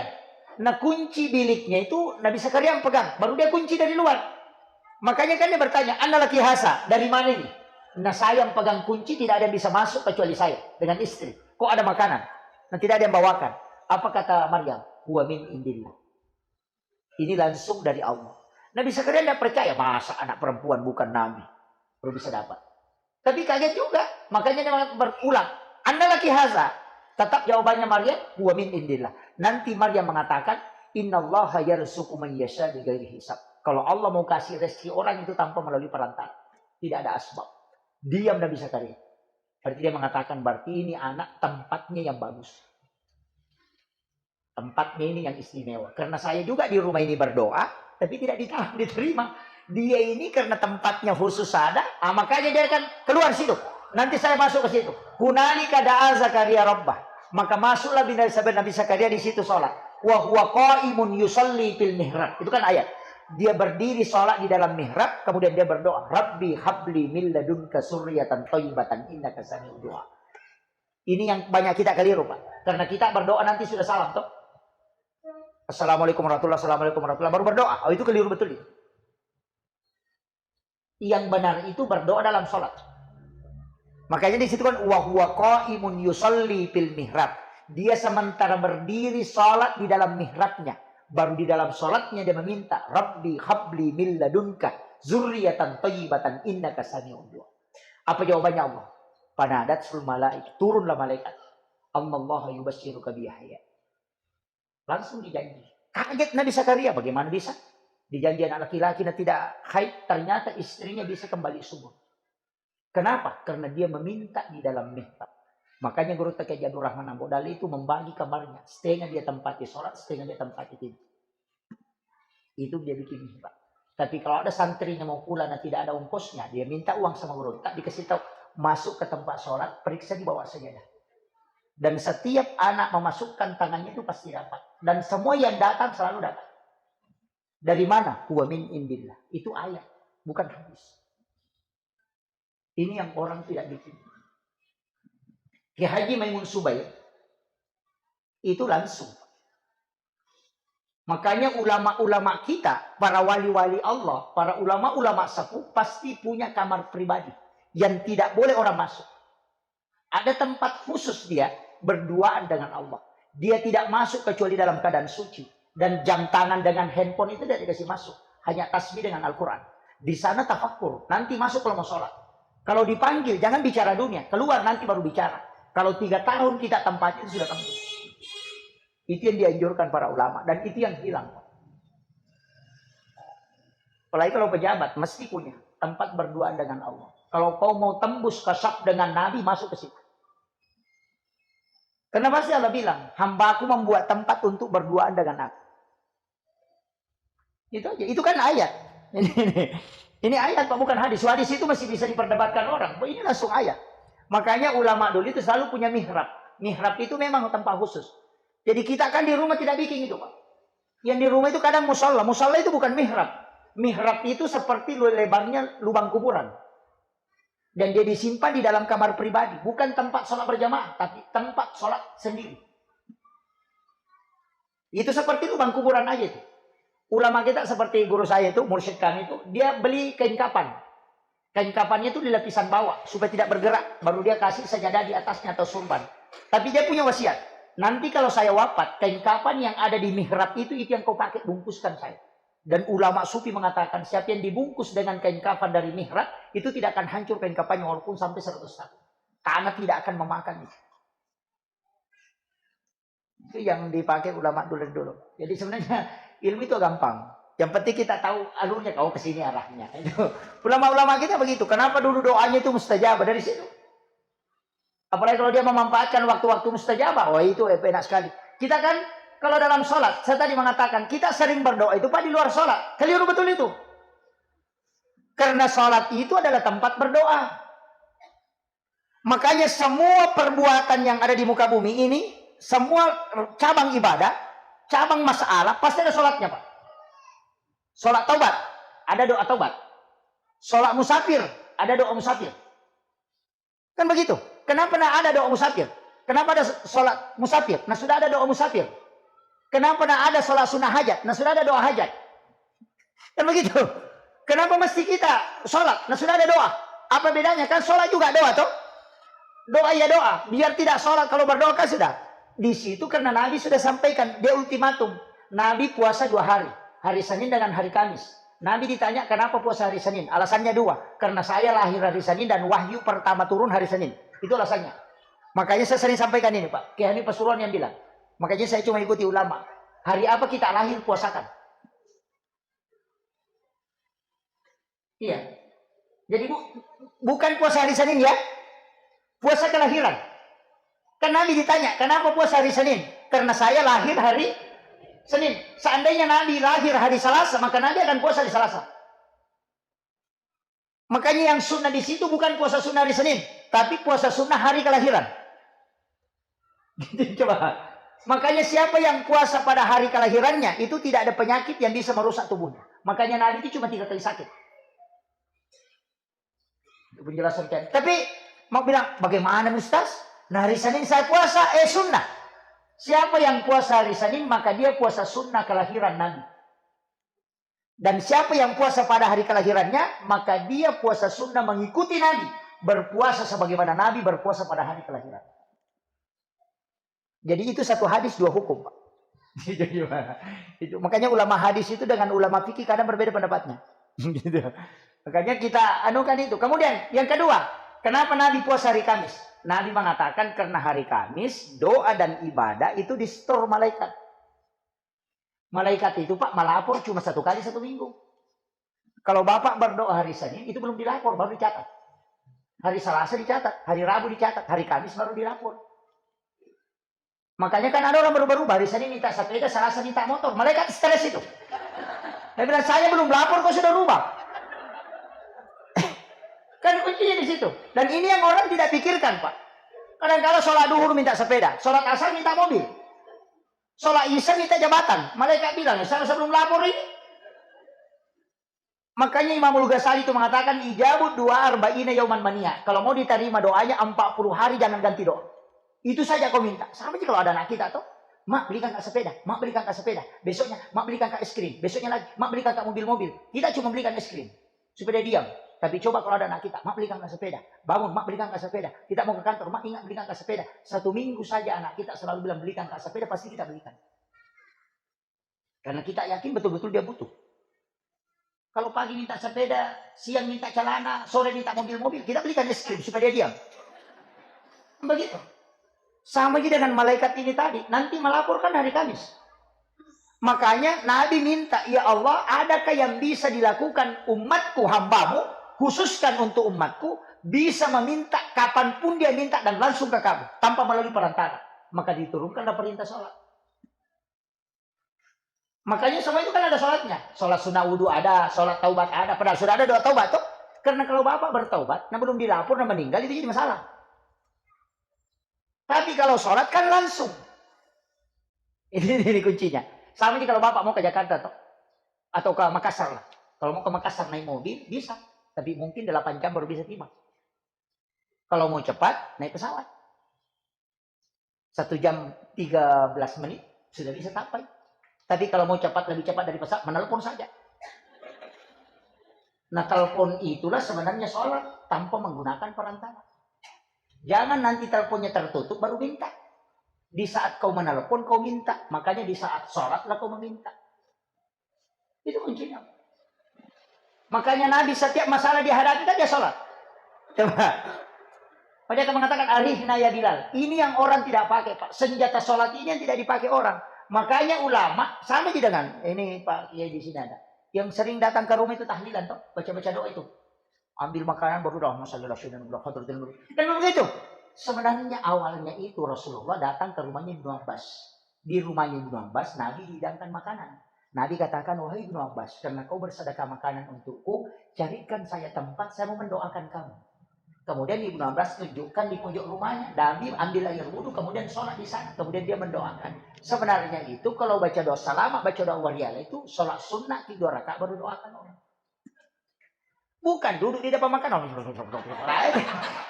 Nah kunci biliknya itu Nabi Zakaria yang pegang. Baru dia kunci dari luar. Makanya kan dia bertanya, Anda laki hasa, dari mana ini? Nah saya yang pegang kunci, tidak ada yang bisa masuk kecuali saya. Dengan istri. Kok ada makanan? Nah tidak ada yang bawakan. Apa kata Maryam? Huwa min indillah. Ini langsung dari Allah. Nabi Zakaria tidak percaya. Masa anak perempuan bukan Nabi? Baru bisa dapat. Tapi kaget juga. Makanya dia berulang. Anda laki haza. Tetap jawabannya Maryam. Huwa min indillah. Nanti Maryam mengatakan. Innallaha yarzuqu man yasha bighairi hisab. Kalau Allah mau kasih rezeki orang itu tanpa melalui perantara. Tidak ada asbab. Diam Nabi Zakaria. Berarti dia mengatakan, berarti ini anak tempatnya yang bagus. Tempatnya ini yang istimewa. Karena saya juga di rumah ini berdoa, tapi tidak diterima. Dia ini karena tempatnya khusus ada, makanya dia akan keluar situ. Nanti saya masuk ke situ. Hunalika da'a Zakaria rabbah. Maka masuklah Nabi Zakaria di situ sholat. Wa huwa qa'imun yusalli fil mihrab. Itu kan ayat. Dia berdiri sholat di dalam mihrab, kemudian dia berdoa, Rabbi habli min ladunka surriyatan thayyibatan innaka sami'ud du'a. Ini yang banyak kita keliru, Pak. Karena kita berdoa nanti sudah salam toh. Assalamualaikum warahmatullahi wabarakatuh. Baru berdoa. Oh, itu keliru betul itu. Yang benar itu berdoa dalam sholat. Makanya di situ kan wa huwa qa'imun yusalli fil mihrab. Dia sementara berdiri sholat di dalam mihrabnya. Baru di dalam sholatnya dia meminta, Rabbi habli min ladunka zurriyatan thayyibatan innaka sami'ud du'a. Apa jawabannya Allah? Panadatul malaik, turunlah malaikat. Allaha yubasyshiruka bi Yahya. Langsung dijanji. Kaget Nabi Zakaria, bagaimana bisa? Dijanji anak laki-laki yang tidak haid, ternyata istrinya bisa kembali subur. Kenapa? Karena dia meminta di dalam mihrab. Makanya Guru Taqi Abdul Rahman Ambodali itu membagi kamarnya. Setengah dia tempati sholat, setengah dia tempati tidur. Itu dia bikin mihrab. Tapi kalau ada santrinya mau pulang dan tidak ada ongkosnya, dia minta uang sama Guru. Tak dikasih tahu, masuk ke tempat sholat, periksa di bawah sajadah. Dan setiap anak memasukkan tangannya itu pasti dapat. Dan semua yang datang selalu dapat. Dari mana? Huwa min indillah. Itu ayat, bukan hadis. Ini yang orang tidak bikin. Ki Haji Maimun Subair itu langsung. Makanya ulama-ulama kita, para wali-wali Allah, para ulama-ulama sepuh pasti punya kamar pribadi yang tidak boleh orang masuk. Ada tempat khusus dia berduaan dengan Allah. Dia tidak masuk kecuali dalam keadaan suci. Dan jam tangan dengan handphone itu tidak dikasih masuk. Hanya tasbih dengan Al-Quran. Di sana tafakkur. Nanti masuk kalau mau sholat. Kalau dipanggil, jangan bicara dunia. Keluar nanti baru bicara. Kalau 3 tahun kita tempatin sudah tembus. Itu yang dianjurkan para ulama. Dan itu yang hilang. Apalagi kalau pejabat, mesti punya tempat berduaan dengan Allah. Kalau kau mau tembus kesab dengan Nabi, masuk ke situ. Kenapa sih Allah bilang, hambaku membuat tempat untuk berduaan dengan aku. Itu aja. Itu kan ayat. Ini ayat Pak, bukan hadis. Hadis itu masih bisa diperdebatkan orang. Ini langsung ayat. Makanya ulama dulu itu selalu punya mihrab. Mihrab itu memang tempat khusus. Jadi kita kan di rumah tidak bikin itu Pak. Yang di rumah itu kadang musola. Musola itu bukan mihrab. Mihrab itu seperti lebarnya lubang kuburan. Dan dia disimpan di dalam kamar pribadi. Bukan tempat sholat berjamaah. Tapi tempat sholat sendiri. Itu seperti lubang kuburan aja itu. Ulama kita seperti guru saya itu, mursyid kami itu, dia beli kain kapan. Kain kapannya itu di lapisan bawah, supaya tidak bergerak. Baru dia kasih sajadah di atasnya atau surban. Tapi dia punya wasiat. Nanti kalau saya wafat, kain kapan yang ada di mihrab itu yang kau pakai, bungkuskan saya. Dan ulama sufi mengatakan, siapa yang dibungkus dengan kain kafan dari mihrab, itu tidak akan hancur kain kafannya walaupun sampai 100 tahun. Tanah tidak akan memakan itu. Itu yang dipakai ulama dulu. Jadi sebenarnya ilmu itu gampang. Yang penting kita tahu alurnya, kau ke sini arahnya. Ulama-ulama kita begitu. Kenapa dulu doanya itu mustajabah dari situ? Apalagi kalau dia memanfaatkan waktu-waktu mustajabah. Wah itu enak sekali. Kita kan kalau dalam sholat, saya tadi mengatakan kita sering berdoa itu Pak di luar sholat. Keliru betul itu. Karena sholat itu adalah tempat berdoa. Makanya semua perbuatan yang ada di muka bumi ini, semua cabang ibadah, cabang masalah, pasti ada sholatnya Pak. Sholat taubat, ada doa taubat. Sholat musafir, ada doa musafir. Kan begitu. Kenapa ada doa musafir? Kenapa ada sholat musafir? Nah sudah ada doa musafir. Kenapa ada sholat sunnah hajat? Nah sudah ada doa hajat. Kan begitu. Kenapa mesti kita sholat? Nah sudah ada doa. Apa bedanya? Kan sholat juga doa toh. Doa ya doa. Biar tidak sholat kalau berdoa kan sudah. Di situ karena Nabi sudah sampaikan. Dia ultimatum. Nabi puasa 2 hari. Hari Senin dengan hari Kamis. Nabi ditanya kenapa puasa hari Senin. Alasannya 2. Karena saya lahir hari Senin dan wahyu pertama turun hari Senin. Itu alasannya. Makanya saya sering sampaikan ini Pak. Kiai Hanif Pasuruan yang bilang. Makanya saya cuma ikuti ulama. Hari apa kita lahir puasakan. Iya. Jadi Bu, Bukan puasa hari Senin ya. Puasa kelahiran. Kan Nabi ditanya, kenapa puasa hari Senin? Karena saya lahir hari Senin. Seandainya Nabi lahir hari Selasa, maka Nabi akan puasa di Selasa. Makanya yang sunnah di situ bukan puasa sunnah hari Senin, tapi puasa sunnah hari kelahiran. Coba. Makanya siapa yang puasa pada hari kelahirannya, itu tidak ada penyakit yang bisa merusak tubuhnya. Makanya Nabi itu cuma 3 kali sakit. Itu penjelasan kan. Tapi mau bilang, bagaimana Ustaz? Nah hari Senin saya puasa, sunnah. Siapa yang puasa hari Senin, maka dia puasa sunnah kelahiran Nabi. Dan siapa yang puasa pada hari kelahirannya, maka dia puasa sunnah mengikuti Nabi. Berpuasa sebagaimana Nabi berpuasa pada hari kelahiran. Jadi itu satu hadis 2 hukum, Pak. Itu makanya ulama hadis itu dengan ulama fikih kadang berbeda pendapatnya. Gitu. Makanya kita anukan itu. Kemudian yang kedua, kenapa Nabi puasa hari Kamis? Nabi mengatakan karena hari Kamis doa dan ibadah itu di-store malaikat. Malaikat itu Pak melapor cuma 1 kali 1 minggu. Kalau Bapak berdoa hari Senin itu belum dilapor, baru dicatat. Hari Selasa dicatat, hari Rabu dicatat, hari Kamis baru dilapor. Makanya kan ada orang berubah-ubah, hari Senin minta sepeda, Selasa minta motor. Malaikat stres itu. Dia bilang, saya belum lapor, kok sudah rubah. Kan kuncinya di situ. Dan ini yang orang tidak pikirkan, Pak. Kadang-kadang sholat duhur minta sepeda, sholat asar minta mobil, sholat isya minta jabatan. Malaikat bilang, saya belum lapor ini. Makanya Imamul Ghazali itu mengatakan, ijabut doa arba'ina yauman mania. Kalau mau diterima doanya 40 hari jangan ganti doa. Itu saja kau minta. Sama aja kalau ada anak kita tuh. Mak belikan kak sepeda. Mak belikan kak sepeda. Besoknya mak belikan kak es krim. Besoknya lagi mak belikan kak mobil-mobil. Kita cuma belikan es krim. Supaya dia diam. Tapi coba kalau ada anak kita. Mak belikan kak sepeda. Bangun mak belikan kak sepeda. Kita mau ke kantor. Mak ingat belikan kak sepeda. 1 minggu saja anak kita selalu bilang belikan kak sepeda. Pasti kita belikan. Karena kita yakin betul-betul dia butuh. Kalau pagi minta sepeda. Siang minta celana. Sore minta mobil-mobil. Kita belikan es krim. Supaya dia diam. Begitu. Sama juga dengan malaikat ini tadi. Nanti melaporkan hari Kamis. Makanya Nabi minta, ya Allah, adakah yang bisa dilakukan umatku, hambamu, khususkan untuk umatku, bisa meminta kapanpun dia minta dan langsung ke kamu, tanpa melalui perantara. Maka diturunkanlah perintah sholat. Makanya semua itu kan ada sholatnya. Sholat sunnah wudhu ada, sholat taubat ada. Padahal sudah ada doa taubat tuh. Karena kalau bapak bertaubat, nah belum dilapor, nah meninggal, itu jadi masalah. Tapi kalau sholat kan langsung. Ini kuncinya. Sama aja kalau bapak mau ke Jakarta atau ke Makassar lah. Kalau mau ke Makassar naik mobil bisa. Tapi mungkin 8 jam baru bisa tiba. Kalau mau cepat naik pesawat. 1 jam 13 menit sudah bisa sampai. Tapi kalau mau cepat lebih cepat dari pesawat, menelpon saja. Nah telepon itulah sebenarnya sholat tanpa menggunakan perantara. Jangan nanti teleponnya tertutup baru minta. Di saat kau menelpon kau minta. Makanya di saat sholatlah kau meminta. Itu kuncinya. Makanya Nabi setiap masalah dihadapi kan dia sholat. Coba. Mereka mengatakan arihna ya Bilal. Ini yang orang tidak pakai Pak. Senjata sholat ini yang tidak dipakai orang. Makanya ulama sama aja dengan ini Pak Kiai di sini ada. Yang sering datang ke rumah itu tahlilan toh. Baca-baca doa itu. Ambil makanan baru dah masalah dan begitu. Sebenarnya awalnya itu Rasulullah datang ke rumahnya Ibnu Abbas. Di rumahnya Ibnu Abbas Nabi dihidangkan makanan. Nabi katakan, wahai Ibnu Abbas, karena kau bersedekah makanan untukku, carikan saya tempat, saya mau mendoakan kamu. Kemudian Ibnu Abbas tunjukkan di pojok rumahnya, Nabi ambil air wudhu, kemudian sholat di sana, kemudian dia mendoakan. Sebenarnya itu kalau baca doa salamat, baca doa wariyah itu sholat sunnah 3 rakaat baru doakan orang. Bukan duduk di depan makanan.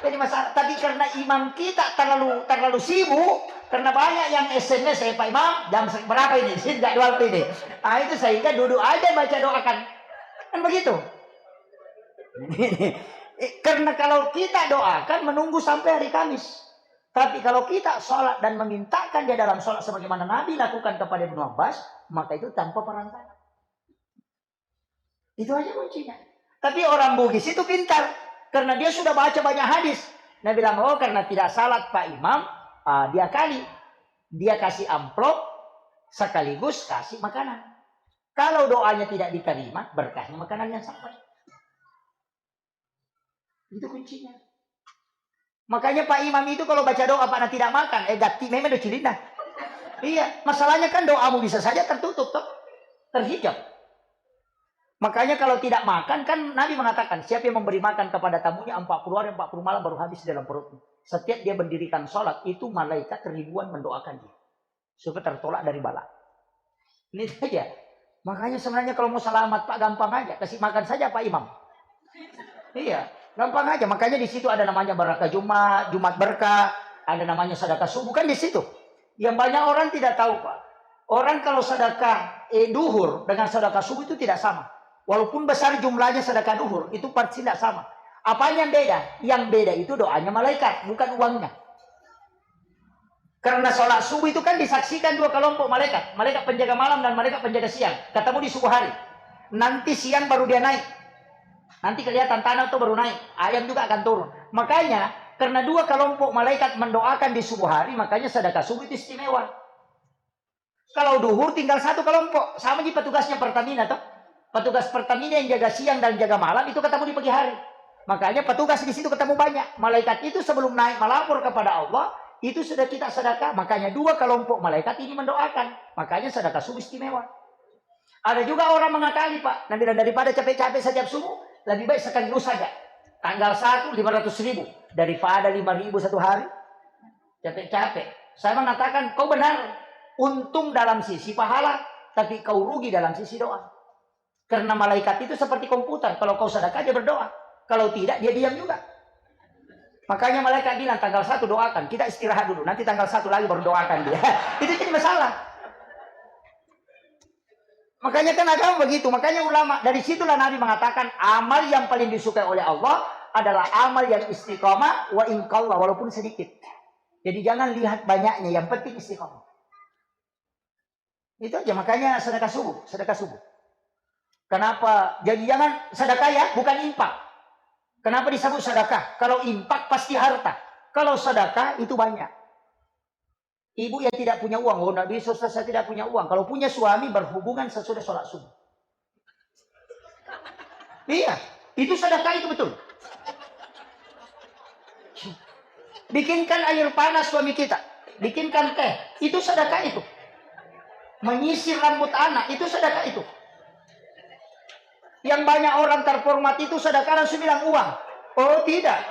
Jadi masalah. Tapi karena imam kita terlalu sibuk, karena banyak yang SMS Pak Imam jam berapa ini? Tidak waktu ini. Nah itu sehingga duduk aja baca doakan. Kan begitu. Karena kalau kita doakan menunggu sampai hari Kamis. Tapi kalau kita sholat dan memintakan dia dalam sholat sebagaimana Nabi lakukan kepada Ibnu Abbas, maka itu tanpa perantara. Itu aja kuncinya. Tapi orang Bugis itu pintar. Karena dia sudah baca banyak hadis. Nabi bilang, oh karena tidak salat Pak Imam, dia kali. Dia kasih amplop, sekaligus kasih makanan. Kalau doanya tidak diterima, berkahnya makanan yang sampai. Itu kuncinya. Makanya Pak Imam itu kalau baca doa Pak tidak makan, gati memang udah cilina. Iya, masalahnya kan doamu bisa saja tertutup, toh, terhijab. Makanya kalau tidak makan kan Nabi mengatakan siapa yang memberi makan kepada tamunya 40 hari 40 malam baru habis dalam perutnya. Setiap dia mendirikan sholat itu malaikat ribuan mendoakan dia supaya tertolak dari bala. Ini saja. Makanya sebenarnya kalau mau selamat Pak gampang aja, kasih makan saja Pak Imam. Iya, gampang aja. Makanya di situ ada namanya barakah Jumat, Jumat berkah, ada namanya sedekah subuh kan di situ. Yang banyak orang tidak tahu Pak. Orang kalau sedekah duhur dengan sedekah subuh itu tidak sama. Walaupun besar jumlahnya sedekah duhur, itu pasti tidak sama. Apa yang beda? Yang beda itu doanya malaikat, bukan uangnya. Karena sholat subuh itu kan disaksikan dua kelompok malaikat. Malaikat penjaga malam dan malaikat penjaga siang. Ketemu di subuh hari. Nanti siang baru dia naik. Nanti kelihatan tanah itu baru naik. Ayam juga akan turun. Makanya, karena dua kelompok malaikat mendoakan di subuh hari, makanya sedekah subuh itu istimewa. Kalau duhur tinggal satu kelompok. Sama juga petugasnya Pertamina. Toh. Petugas Pertamina yang jaga siang dan jaga malam itu ketemu di pagi hari. Makanya petugas di situ ketemu banyak. Malaikat itu sebelum naik melapor kepada Allah, itu sudah kita sedekah. Makanya dua kelompok malaikat ini mendoakan. Makanya sedekah subuh istimewa. Ada juga orang mengakali Pak. Nanti daripada capek-capek setiap subuh, lebih baik sekali dulu saja. Tanggal 1, 500.000. Daripada 5.000 satu hari. Capek-capek. Saya mengatakan, kau benar. Untung dalam sisi pahala. Tapi kau rugi dalam sisi doa. Karena malaikat itu seperti komputer. Kalau kau sedekah, dia berdoa. Kalau tidak, dia diam juga. Makanya malaikat bilang, tanggal 1 doakan. Kita istirahat dulu. Nanti tanggal 1 lagi baru doakan dia. Itu jadi masalah. Makanya kan agama begitu. Makanya ulama, dari situlah Nabi mengatakan amal yang paling disukai oleh Allah adalah amal yang istiqamah wa inqallah, walaupun sedikit. Jadi jangan lihat banyaknya, yang penting istiqamah. Itu aja, makanya sedekah subuh, sedekah subuh. Kenapa? Jadi jangan sedekah ya, bukan infak. Kenapa disebut sedekah? Kalau infak pasti harta. Kalau sedekah itu banyak. Ibu yang tidak punya uang, oh Nabi Ustaz saya tidak punya uang. Kalau punya suami berhubungan sesudah sholat subuh. Iya, itu sedekah itu betul. Bikinkan air panas suami kita, bikinkan teh, itu sedekah itu. Menyisir rambut anak, itu sedekah itu. Yang banyak orang terformat itu sedekah langsung bilang uang. Oh tidak.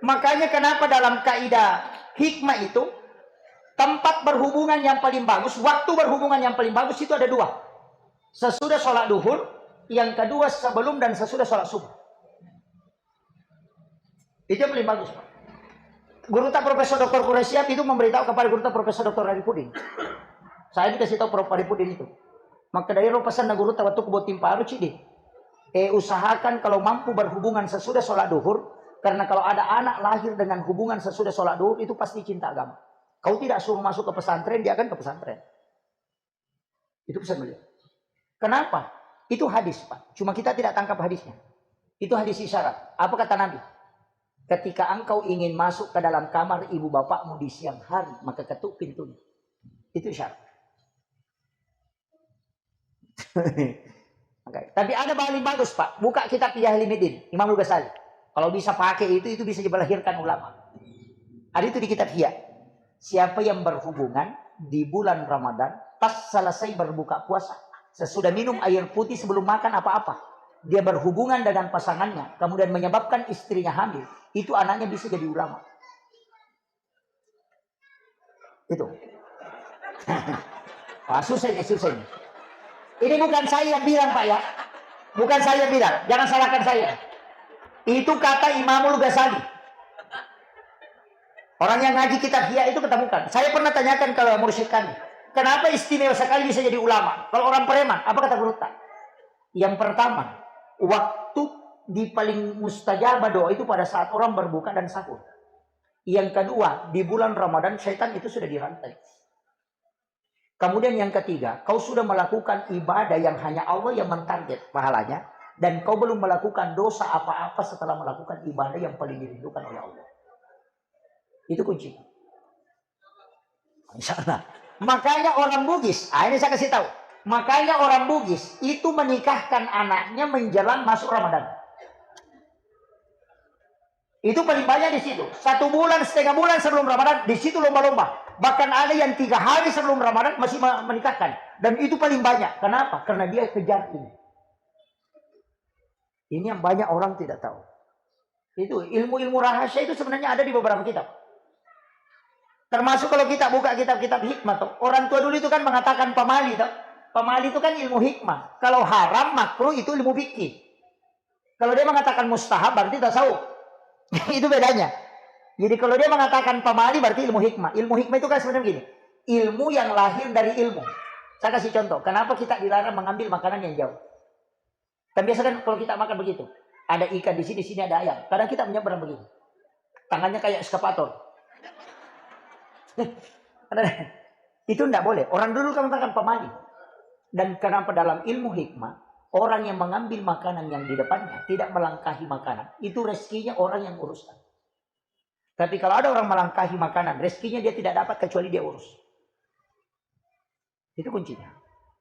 Makanya kenapa dalam kaidah hikmah itu, tempat berhubungan yang paling bagus, waktu berhubungan yang paling bagus itu ada dua. Sesudah sholat duhur, yang kedua sebelum dan sesudah sholat subuh. Itu yang paling bagus, Pak. Guru tak Profesor Dr. Quraisyab itu memberitahu kepada guru tak Profesor Dr. Arifudin. Saya dikasih tahu Prof. Arifudin itu. Maka dari pesan na guru tak waktu kebutin paru cidi. Usahakan kalau mampu berhubungan sesudah sholat duhur, karena kalau ada anak lahir dengan hubungan sesudah sholat duhur, itu pasti cinta agama. Kau tidak suruh masuk ke pesantren, dia akan ke pesantren. Itu pesan beliau. Kenapa? Itu hadis, Pak. Cuma kita tidak tangkap hadisnya. Itu hadis isyarat. Apa kata Nabi? Ketika engkau ingin masuk ke dalam kamar ibu bapakmu di siang hari, maka ketuk pintunya. Itu isyarat. Okay. Tapi ada paling bagus, Pak. Buka kitab Ihya-Ulumuddin, Imam Ghazali. Kalau bisa pakai itu bisa dilahirkan ulama. Ada itu di kitab Ihya. Siapa yang berhubungan di bulan Ramadan pas selesai berbuka puasa, sesudah minum air putih sebelum makan apa-apa, dia berhubungan dengan pasangannya, kemudian menyebabkan istrinya hamil, itu anaknya bisa jadi ulama. Itu. Wah, susah ini. Ini bukan saya yang bilang, Pak ya. Bukan saya yang bilang. Jangan salahkan saya. Itu kata Imamul Ghazali. Orang yang ngaji kitab Ihya itu ketemukan. Saya pernah tanyakan ke mursyid kami, kenapa istimewa sekali bisa jadi ulama? Kalau orang preman, apa kata guru tak? Yang pertama, waktu di paling mustajabah doa itu pada saat orang berbuka dan sahur. Yang kedua, di bulan Ramadan syaitan itu sudah dirantai. Kemudian yang ketiga, kau sudah melakukan ibadah yang hanya Allah yang mentarget pahalanya, dan kau belum melakukan dosa apa-apa setelah melakukan ibadah yang paling dirindukan oleh Allah. Itu kunci. Insyaallah. Makanya orang Bugis, ini saya kasih tahu. Makanya orang Bugis itu menikahkan anaknya menjelang masuk Ramadan. Itu paling banyak di situ. 1 bulan, setengah bulan sebelum Ramadan, di situ lomba-lomba. Bahkan ada yang 3 hari sebelum Ramadan masih menikahkan. Dan itu paling banyak. Kenapa? Karena dia kejar ini. Ini yang banyak orang tidak tahu. Itu ilmu-ilmu rahasia itu sebenarnya ada di beberapa kitab. Termasuk kalau kita buka kitab-kitab hikmah. Toh. Orang tua dulu itu kan mengatakan pamali. Toh. Pamali itu kan ilmu hikmah. Kalau haram, makruh itu ilmu fikih. Kalau dia mengatakan mustahab berarti tasawuf. Itu bedanya. Jadi kalau dia mengatakan pamali berarti ilmu hikmah. Ilmu hikmah itu kan sebenarnya gini. Ilmu yang lahir dari ilmu. Saya kasih contoh. Kenapa kita dilarang mengambil makanan yang jauh? Kan biasa kan kalau kita makan begitu. Ada ikan di sini ada ayam. Kadang kita menyeberang begitu. Tangannya kayak eskavator. Itu tidak boleh. Orang dulu kan mengatakan pamali. Dan kenapa dalam ilmu hikmah. Orang yang mengambil makanan yang di depannya tidak melangkahi makanan. Itu rezekinya orang yang uruskan. Tapi kalau ada orang melangkahi makanan, rezekinya dia tidak dapat kecuali dia urus. Itu kuncinya.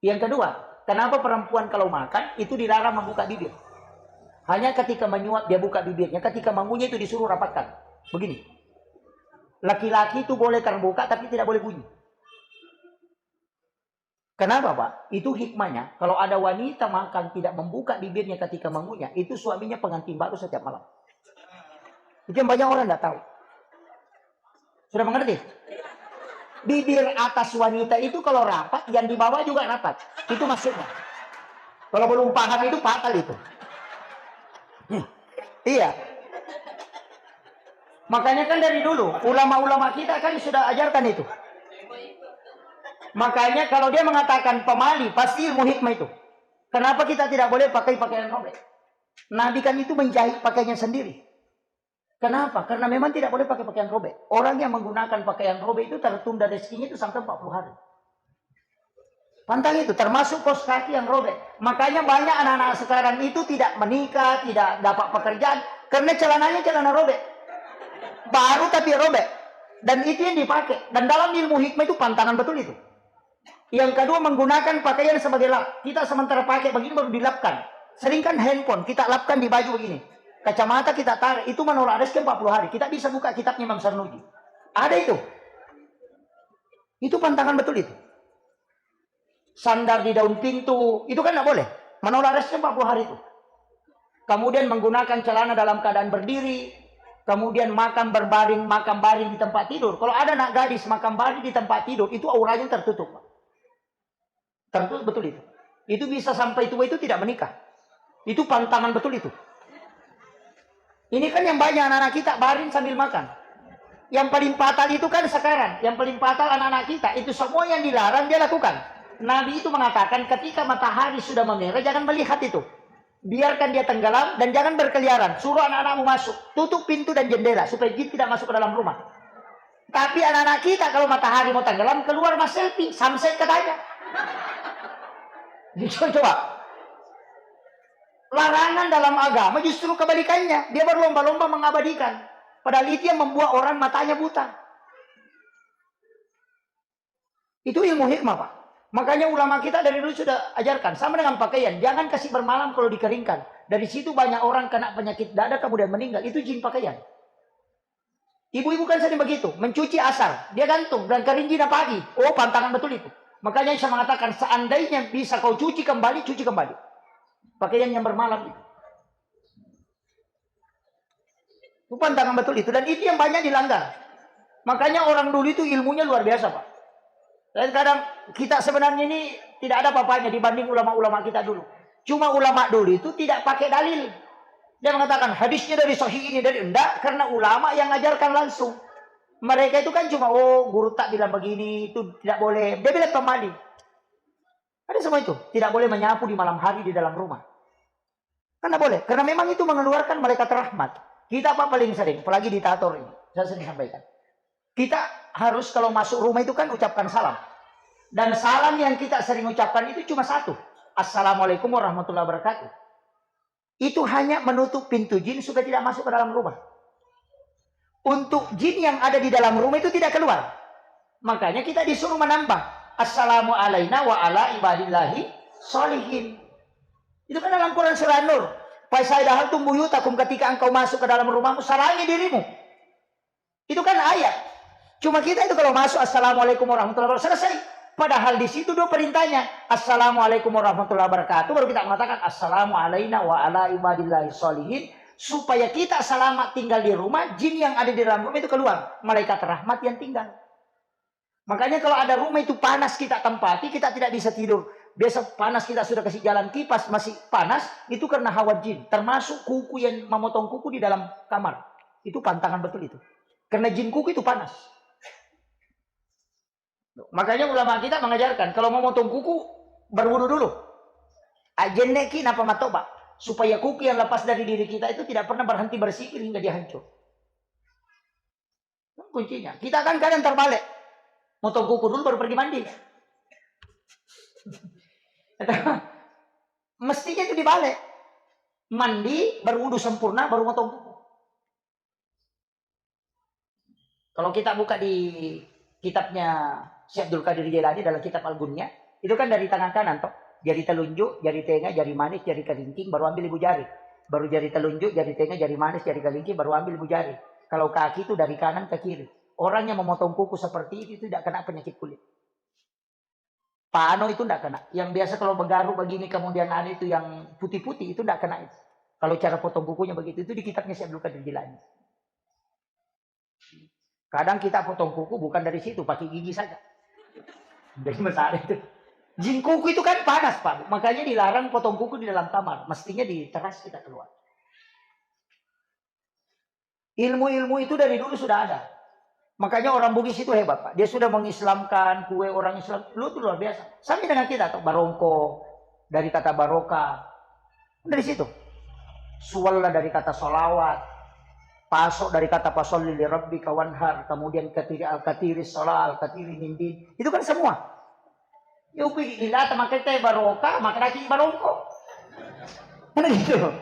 Yang kedua, kenapa perempuan kalau makan itu dilarang membuka bibir? Hanya ketika menyuap dia buka bibirnya, ketika mengunyah itu disuruh rapatkan. Begini. Laki-laki itu boleh terbuka tapi tidak boleh bunyi. Kenapa Pak? Itu hikmahnya. Kalau ada wanita makan tidak membuka bibirnya ketika mengunyah, itu suaminya pengantin baru setiap malam. Itu yang banyak orang tidak tahu. Sudah mengerti? Bibir atas wanita itu kalau rapat, yang di bawah juga rapat. Itu maksudnya. Kalau belum paham itu fatal itu. Iya. Makanya kan dari dulu, ulama-ulama kita kan sudah ajarkan itu. Makanya kalau dia mengatakan pemali, pasti ilmu hikmah itu. Kenapa kita tidak boleh pakai pakaian robek? Nabi kan itu menjahit pakaiannya sendiri. Kenapa? Karena memang tidak boleh pakai pakaian robek. Orang yang menggunakan pakaian robek itu tertunda rezekinya itu sampai 40 hari. Pantang itu, termasuk kos kaki yang robek. Makanya banyak anak-anak sekarang itu tidak menikah, tidak dapat pekerjaan. Karena celananya celana robek. Baru tapi robek. Dan itu yang dipakai. Dan dalam ilmu hikmah itu pantangan betul itu. Yang kedua menggunakan pakaian sebagai lap. Kita sementara pakai begini baru dilapkan. Sering kan handphone kita lapkan di baju begini. Kacamata kita tarik. Itu menolak rezeki 40 hari. Kita bisa buka kitabnya Imam Sarnuji. Ada itu. Itu pantangan betul itu. Sandar di daun pintu. Itu kan tidak boleh. Menolak rezeki 40 hari itu. Kemudian menggunakan celana dalam keadaan berdiri. Kemudian makan berbaring, makan baring di tempat tidur. Kalau ada anak gadis makan baring di tempat tidur. Itu auranya tertutup. Tertutup betul itu. Itu bisa sampai tua itu tidak menikah. Itu pantangan betul itu. Ini kan yang banyak anak-anak kita baring sambil makan. Yang paling fatal itu kan sekarang. Yang paling fatal anak-anak kita. Itu semua yang dilarang dia lakukan. Nabi itu mengatakan ketika matahari sudah memerah jangan melihat itu. Biarkan dia tenggelam dan jangan berkeliaran. Suruh anak-anakmu masuk. Tutup pintu dan jendela supaya jin tidak masuk ke dalam rumah. Tapi anak-anak kita kalau matahari mau tenggelam keluar mas selfie. Samset katanya. Coba. Larangan dalam agama justru kebalikannya. Dia berlomba-lomba mengabadikan. Padahal itu yang membuat orang matanya buta. Itu ilmu hikmah Pak. Makanya ulama kita dari dulu sudah ajarkan. Sama dengan pakaian. Jangan kasih bermalam kalau dikeringkan. Dari situ banyak orang kena penyakit dada kemudian meninggal. Itu jin pakaian. Ibu-ibu kan sering begitu. Mencuci asar. Dia gantung. Dan kering jina pagi. Oh pantangan betul itu. Makanya saya mengatakan seandainya bisa kau cuci kembali. Cuci kembali. Pakaian yang bermalam itu. Itu pantangan betul itu. Dan itu yang banyak dilanggar. Makanya orang dulu itu ilmunya luar biasa Pak. Dan kadang kita sebenarnya ini tidak ada apa-apanya dibanding ulama-ulama kita dulu. Cuma ulama dulu itu tidak pakai dalil. Dia mengatakan hadisnya dari sahih ini dari enggak. Karena ulama yang ngajarkan langsung. Mereka itu kan cuma guru tak bilang begini. Itu tidak boleh. Dia bilang pemali. Ada semua itu. Tidak boleh menyapu di malam hari di dalam rumah. Karena boleh. Karena memang itu mengeluarkan malaikat rahmat. Kita apa paling sering? Apalagi diktator ini. Saya sering sampaikan. Kita harus kalau masuk rumah itu kan ucapkan salam. Dan salam yang kita sering ucapkan itu cuma satu. Assalamualaikum warahmatullahi wabarakatuh. Itu hanya menutup pintu jin supaya tidak masuk ke dalam rumah. Untuk jin yang ada di dalam rumah itu tidak keluar. Makanya kita disuruh menambah. Assalamualaikum wa ala ibadillahi sholihin. Itu kan dalam Quran surah Nur. Fasaidahal buyutakum, ketika engkau masuk ke dalam rumahmu, sarangi dirimu. Itu kan ayat. Cuma kita itu kalau masuk, assalamualaikum warahmatullahi wabarakatuh, selesai. Padahal di situ dua perintahnya, assalamualaikum warahmatullahi wabarakatuh, baru kita mengatakan assalamualaikum wa ala ibadillahi sholihin, supaya kita selamat tinggal di rumah, jin yang ada di dalam rumah itu keluar, malaikat rahmat yang tinggal. Makanya kalau ada rumah itu panas kita tempati, kita tidak bisa tidur. Biasa panas kita sudah kasih jalan kipas, masih panas, itu karena hawa jin. Termasuk kuku yang memotong kuku di dalam kamar. Itu pantangan betul itu. Karena jin kuku itu panas. Makanya ulama kita mengajarkan, kalau mau motong kuku, berwudu dulu. Ajenneki napa matoba. Supaya kuku yang lepas dari diri kita itu tidak pernah berhenti bersikir hingga dia hancur. Kuncinya. Kita kan kadang terbalik. Motong kuku dulu baru pergi mandi. Mestinya itu dibalik. Mandi, berwudu sempurna, baru motong kuku. Kalau kita buka di kitabnya Syekh Abdul Qadir Jailani dalam kitab Al-Gunya, itu kan dari tangan kanan toh. Jari telunjuk, jari tengah, jari manis, jari kelingking, baru ambil ibu jari. Baru jari telunjuk, jari tengah, jari manis, jari kelingking, baru ambil ibu jari. Kalau kaki itu dari kanan ke kiri. Orang yang memotong kuku seperti itu tidak kena penyakit kulit. Pak Ano itu tidak kena. Yang biasa kalau bergaruk begini kemudian ada itu yang putih-putih itu tidak kena itu. Kalau cara potong kukunya begitu, itu di kitabnya Syekh Abdul Qadir Jailani. Kadang kita potong kuku bukan dari situ, pakai gigi saja. Jadi masalah itu. Jin kuku itu kan panas, Pak. Makanya dilarang potong kuku di dalam kamar. Mestinya di teras kita keluar. Ilmu-ilmu itu dari dulu sudah ada. Makanya orang Bugis itu hebat, Pak. Dia sudah mengislamkan kue orang Islam. Lu itu luar biasa. Sama dengan kita, atau barongko, dari kata baroka. Dari situ. Suwalla dari kata solawat. Pasok dari kata pasol li rabbi kawanhar. Kemudian katiri al-katiri sholat, al-katiri nindin. Itu kan semua. Yung pilih makanya tayo baroka, makanya barongko. Kan gitu.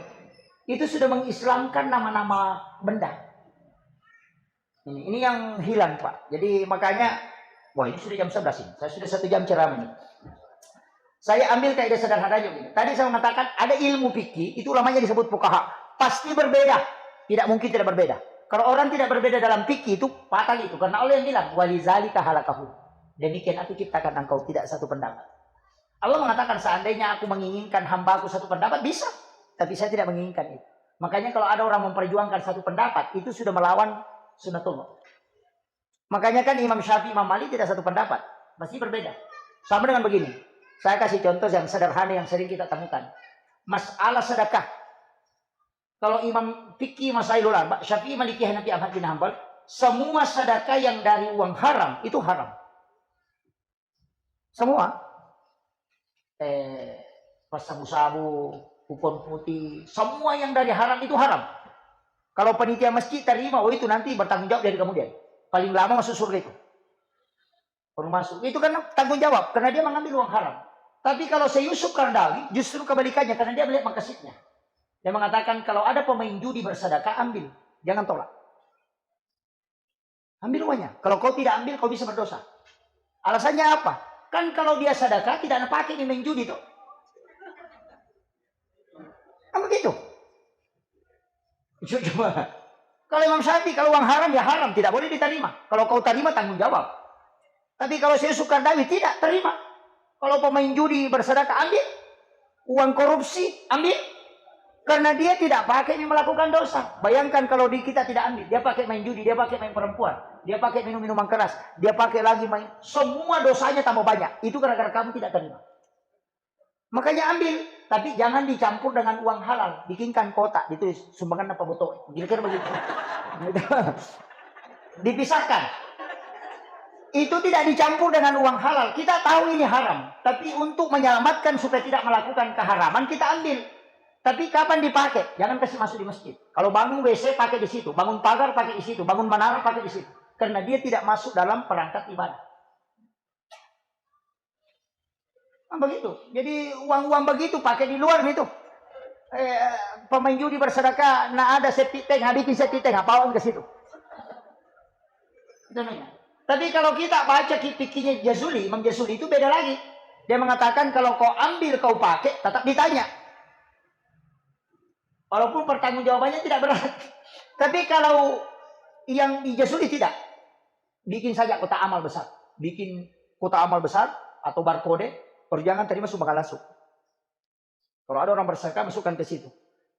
Itu sudah mengislamkan nama-nama benda. Ini yang hilang, Pak. Jadi makanya, wah ini sudah jam 11 ini. Saya sudah 1 jam ceramah ini. Saya ambil kaidah sederhananya begini. Tadi saya mengatakan ada ilmu fikih, itu namanya disebut fuqaha. Pasti berbeda. Tidak mungkin tidak berbeda. Kalau orang tidak berbeda dalam fikih itu fatal itu. Karena Allah yang bilang, walizalika halakahu. Demikian aku ciptakan engkau tidak satu pendapat. Allah mengatakan seandainya aku menginginkan hambaku satu pendapat, bisa. Tapi saya tidak menginginkan itu. Makanya kalau ada orang memperjuangkan satu pendapat, itu sudah melawan sunatullah. Makanya kan Imam Syafi'i, Imam Malik tidak satu pendapat. Pasti berbeda. Sama dengan begini. Saya kasih contoh yang sederhana yang sering kita temukan. Masalah sedekah. Kalau Imam Fikih, Masailul Arba, Syafi'i, Maliki, Hanafi, Ahmad bin Hanbal, semua sedekah yang dari uang haram, itu haram. Semua. Pas sabu-sabu, kupon putih, semua yang dari haram itu haram. Kalau panitia masjid terima, oh itu nanti bertanggung jawab dari kemudian. Paling lama masuk surga itu. Baru masuk. Itu kan tanggung jawab, karena dia mengambil uang haram. Tapi kalau Syekh Yusuf Qaradawi, justru kebalikannya, karena dia melihat makasihnya. Dia mengatakan kalau ada pemain judi bersedekah, ambil. Jangan tolak. Ambil uangnya. Kalau kau tidak ambil, kau bisa berdosa. Alasannya apa? Kan kalau dia sedekah, tidak ada pakai main judi itu. Kan begitu. Cuma kalau Imam Syafi'i, kalau uang haram ya haram, tidak boleh diterima. Kalau kau terima tanggung jawab. Tapi kalau saya suka Qaradawi tidak terima. Kalau pemain judi bersedekah ambil, uang korupsi ambil, karena dia tidak pakai melakukan dosa. Bayangkan kalau di kita tidak ambil, dia pakai main judi, dia pakai main perempuan, dia pakai minum minuman keras, dia pakai lagi main, semua dosanya tambah banyak. Itu gara-gara kamu tidak terima. Makanya ambil, tapi jangan dicampur dengan uang halal. Bikinkan kotak, ditulis sumbangan apa botol. Kira-kira begitu. Dipisahkan. Itu tidak dicampur dengan uang halal. Kita tahu ini haram, tapi untuk menyelamatkan supaya tidak melakukan keharaman, kita ambil. Tapi kapan dipakai? Jangan kasih masuk di masjid. Kalau bangun WC pakai di situ, bangun pagar pakai di situ, bangun menara pakai di situ. Karena dia tidak masuk dalam perangkat ibadah. Nah, begitu. Jadi uang-uang begitu pakai di luar itu. Pemain judi bersedekah, nah ada septic tank, bikin septic tank, apa ke situ. Itu namanya. Tapi kalau kita baca fikihnya Jazuli, Imam Jazuli itu beda lagi. Dia mengatakan kalau kau ambil kau pakai, tetap ditanya. Walaupun pertanggungjawabannya tidak berat. Tapi kalau yang dijasuli tidak. Bikin saja kotak amal besar. Bikin kotak amal besar atau barcode, jangan terima sumbangan langsung. Kalau ada orang bersedekah, masukkan ke situ.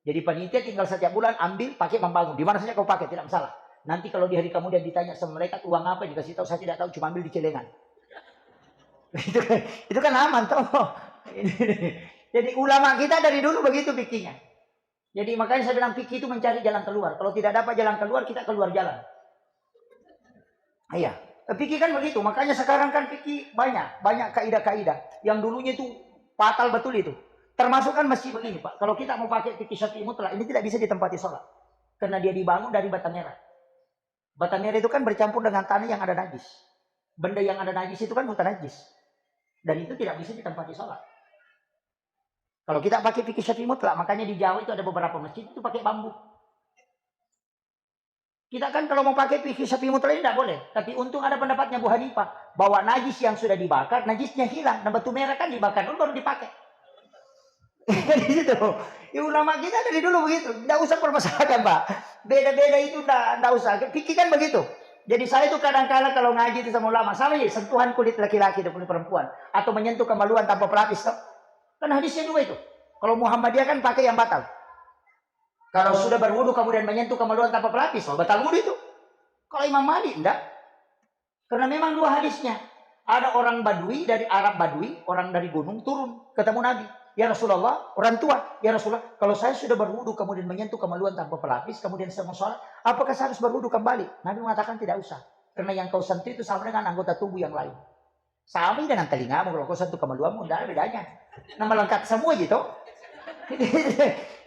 Jadi panitia tinggal setiap bulan ambil, pakai membangun. Di mana saja kau pakai, tidak masalah. Nanti kalau di hari kemudian ditanya sama mereka, uang apa, dikasih tahu, saya tidak tahu, cuma ambil di celengan. itu kan aman, toh. Jadi ulama kita dari dulu begitu pikirnya. Jadi makanya saya bilang fikih itu mencari jalan keluar. Kalau tidak dapat jalan keluar, kita keluar jalan. Iya, fikih kan begitu. Makanya sekarang kan fikih banyak kaidah-kaidah yang dulunya itu fatal betul itu. Termasuk kan masih begini, Pak. Kalau kita mau pakai fikih syafi'i mutlak, ini tidak bisa ditempati sholat. Karena dia dibangun dari bata merah. Bata merah itu kan bercampur dengan tanah yang ada najis. Benda yang ada najis itu kan bukan najis. Dan itu tidak bisa ditempati sholat. Kalau kita pakai fikih syafi'i mutlak, makanya di Jawa itu ada beberapa masjid itu pakai bambu. Kita kan kalau mau pakai fikih syafi'i mutlak ini tidak boleh. Tapi untung ada pendapatnya Bu Hanifah. Bahwa najis yang sudah dibakar, najisnya hilang. Dan batu merah kan dibakar dulu baru dipakai. Jadi itu. Ya, ulama kita dari dulu begitu. Tidak usah permasalahkan, Pak. Beda-beda itu tidak usah. Fikih kan begitu. Jadi saya itu kadang-kadang kalau ngaji itu sama ulama. Sama ya, sentuhan kulit laki-laki dan kulit perempuan. Atau menyentuh kemaluan tanpa pelapis. Kan hadisnya dua itu. Kalau Muhammadiyah kan pakai yang batal. Kalau sudah berwudu kemudian menyentuh kemaluan tanpa pelapis, batal wudu itu. Kalau Imam Malik enggak. Karena memang dua hadisnya. Ada orang Badui dari Arab Badui, orang dari gunung turun ketemu Nabi. Ya Rasulullah, orang tua. Ya Rasulullah, kalau saya sudah berwudu kemudian menyentuh kemaluan tanpa pelapis, kemudian saya mau sholat, apakah saya harus berwudu kembali? Nabi mengatakan tidak usah. Karena yang kau sentuh itu sama dengan anggota tubuh yang lain. Sama dengan telingamu, kalau kau sentuh kemaluanmu, tidak ada bedanya. Nah melengkap semua gitu.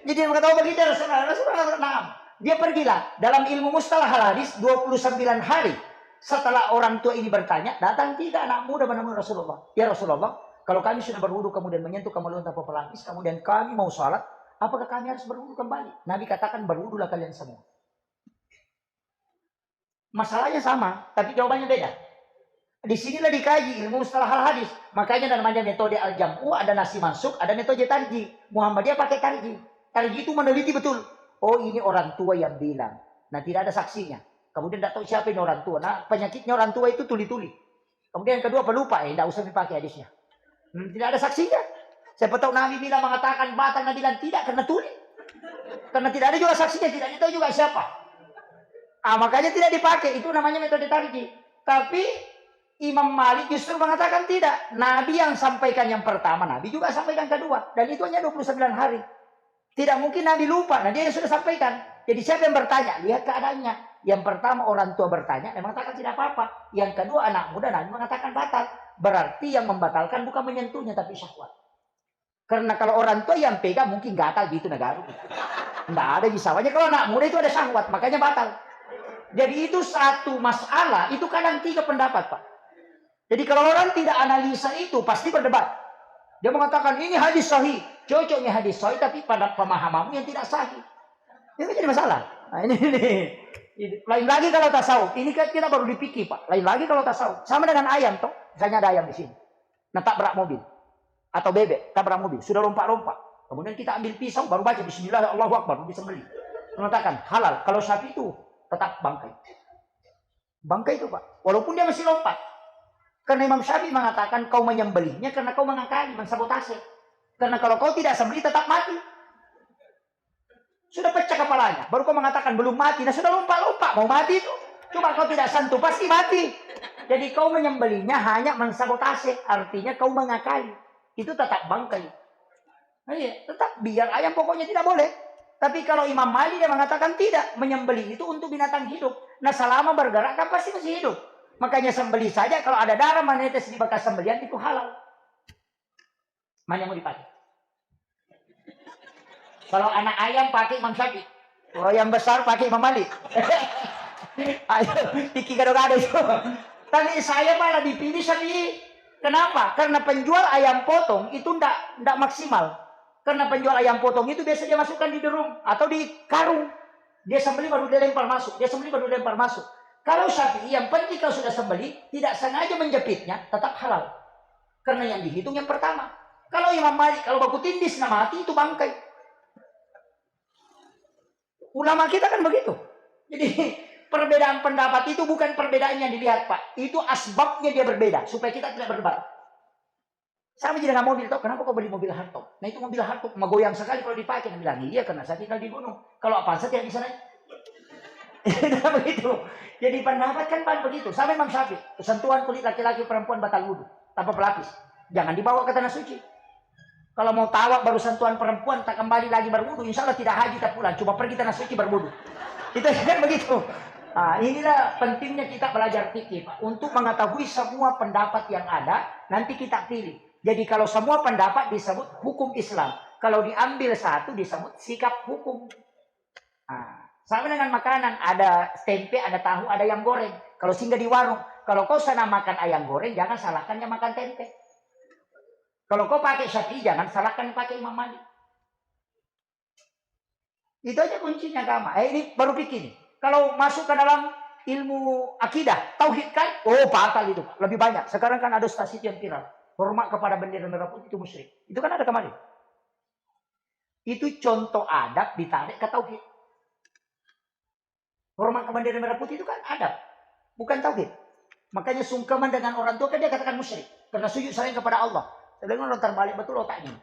Jadi dia berkata, begitu Rasulullah. Dia pergilah. Dalam ilmu mustalah hadis 29 hari setelah orang tua ini bertanya, datang tiga anak muda menemui Rasulullah. Ya Rasulullah, kalau kami sudah berwudu kemudian menyentuh kemaluan tanpa pelapis, kemudian kami mau sholat, apakah kami harus berwudu kembali? Nabi katakan berwudulah kalian semua. Masalahnya sama, tapi jawabannya beda. Di sinilah dikaji ilmu mustalah hadis. Makanya namanya metode al-jam'u, ada nasi mansuk, ada metode tarji. Muhammadiyah pakai tarji. Tarji itu meneliti betul. Oh ini orang tua yang bilang. Nah tidak ada saksinya. Kemudian tidak tahu siapa ini orang tua. Nah penyakitnya orang tua itu tuli-tuli. Kemudian yang kedua pelupa. Tidak usah dipakai hadisnya. Tidak ada saksinya. Siapa tahu Nabi bilang mengatakan batal. Nabi bilang tidak karena tuli. Karena tidak ada juga saksinya. Tidak tahu juga siapa. Makanya tidak dipakai. Itu namanya metode tarji. Tapi Imam Malik justru mengatakan tidak. Nabi yang sampaikan yang pertama. Nabi juga sampaikan kedua. Dan itu hanya 29 hari. Tidak mungkin Nabi lupa. Nah dia yang sudah sampaikan. Jadi siapa yang bertanya? Lihat keadaannya. Yang pertama orang tua bertanya. Dia mengatakan tidak apa-apa. Yang kedua anak muda Nabi mengatakan batal. Berarti yang membatalkan bukan menyentuhnya tapi syahwat. Karena kalau orang tua yang pegang mungkin gatal gitu negara. Tidak ada bisawanya. Kalau anak muda itu ada syahwat. Makanya batal. Jadi itu satu masalah. Itu kadang tiga pendapat Pak. Jadi kalau orang tidak analisa itu pasti berdebat. Dia mengatakan ini hadis sahih. Cocoknya hadis sahih tapi pada pemahamanmu yang tidak sahih. Itu jadi masalah. Nah, ini. Lain lagi kalau tasawuf. Ini kan kita baru dipikir Pak. Lain lagi kalau tasawuf. Sama dengan ayam toh. Misalnya ada ayam di sini. Nah tabrak mobil. Atau bebek tabrak mobil. Sudah rompak-rompak. Kemudian kita ambil pisau baru baca bismillah Allahu Akbar. Disembelih. Mengatakan halal. Kalau sapi itu tetap bangkai. Bangkai itu Pak. Walaupun dia masih lompat. Karena Imam Syafi'i mengatakan kau menyembelihnya karena kau mengakali, mensabotase. Karena kalau kau tidak sembelih tetap mati. Sudah pecah kepalanya. Baru kau mengatakan belum mati. Nah sudah lompat-lompat. Mau mati itu. Cuma kau tidak sentuh pasti mati. Jadi kau menyembelihnya hanya mensabotase. Artinya kau mengakali. Itu tetap bangkai. Nah, iya, tetap biar ayam pokoknya tidak boleh. Tapi kalau Imam Malik dia mengatakan tidak. Menyembelih itu untuk binatang hidup. Nah selama bergerak kan pasti masih hidup. Makanya sembelih saja kalau ada darah menetes di bekas sembelihan itu halal. Mana yang mau dipakai? Kalau anak ayam pakai Imam Syafi'i. Kalau yang besar pakai Imam Malik. Ayo, tiki gado-gado itu. Tapi saya malah dipilih Syafi'i. Kenapa? Karena penjual ayam potong itu tidak maksimal. Karena penjual ayam potong itu biasanya masukkan di drum atau di karung. Dia sembelih baru dia lempar masuk. Dia sembelih baru lempar masuk. Kalau Syafi'i yang penting kalau sudah sembelih tidak sengaja menjepitnya tetap halal. Karena yang dihitung yang pertama. Kalau Imam Malik kalau baku tindis mati itu bangkai. Ulama kita kan begitu. Jadi perbedaan pendapat itu bukan perbedaan yang dilihat, Pak. Itu asbabnya dia berbeda supaya kita tidak berdebat. Sama aja dengan mobil, tau kenapa kau beli mobil hardtop? Nah itu mobil hardtop goyang sekali kalau dipakai. Dia bilang, iya karena saya tinggal di gunung. Kalau apa saya tidak bisa naik. Nah, begitu. Jadi pendapat kan Pak begitu. Sama Imam Syafi'i. Sentuhan kulit laki-laki perempuan batal wudhu tanpa pelapis. Jangan dibawa ke tanah suci. Kalau mau tawaf baru sentuhan perempuan tak kembali lagi berwudhu. Insya Allah tidak haji tak pulang. Cuma pergi tanah suci berwudhu. Itu kan begitu. Nah, inilah pentingnya kita belajar fikih Pak. Untuk mengetahui semua pendapat yang ada. Nanti kita pilih. Jadi kalau semua pendapat disebut hukum Islam. Kalau diambil satu disebut sikap hukum. Nah, sama dengan makanan. Ada tempe, ada tahu, ada ayam goreng. Kalau singgah di warung. Kalau kau sana makan ayam goreng, jangan salahkan yang makan tempe. Kalau kau pakai Syafi'i, jangan salahkan pakai Imam Malik. Itu aja kuncinya agama. Ini baru pikir nih. Kalau masuk ke dalam ilmu akidah, tauhid kan? Oh, batal itu. Lebih banyak. Sekarang kan ada stasi yang viral. Hormat kepada bendera merah putih itu musyrik. Itu kan ada kemarin. Itu contoh adab ditarik ke tauhid. Hormat ke bendera merah putih itu kan adab. Bukan tauhid. Makanya sungkaman dengan orang tua kan dia katakan musyrik. Karena sujud sayang kepada Allah. Sedangkan orang terbalik betul otaknya.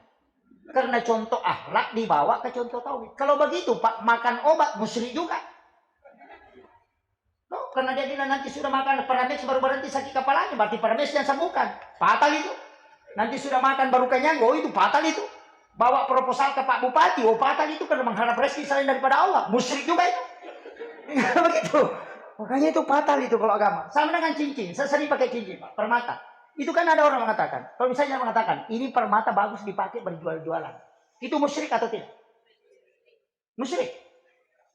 Karena contoh akhlak dibawa ke contoh tauhid. Kalau begitu Pak, makan obat musyrik juga. No, karena dia bilang nanti sudah makan paramex baru berhenti sakit kepalanya. Berarti paramex yang sembuhkan. Fatal itu. Nanti sudah makan baru kenyang. Oh itu fatal itu. Bawa proposal ke Pak Bupati. Oh fatal itu karena mengharap rezeki selain daripada Allah. Musyrik juga itu. Begitu. Makanya itu fatal itu kalau agama. Sama dengan cincin. Saya sering pakai cincin Pak. Permata. Itu kan ada orang mengatakan. Kalau misalnya mengatakan. Ini permata bagus dipakai berjual-jualan. Itu musyrik atau tidak? Musyrik.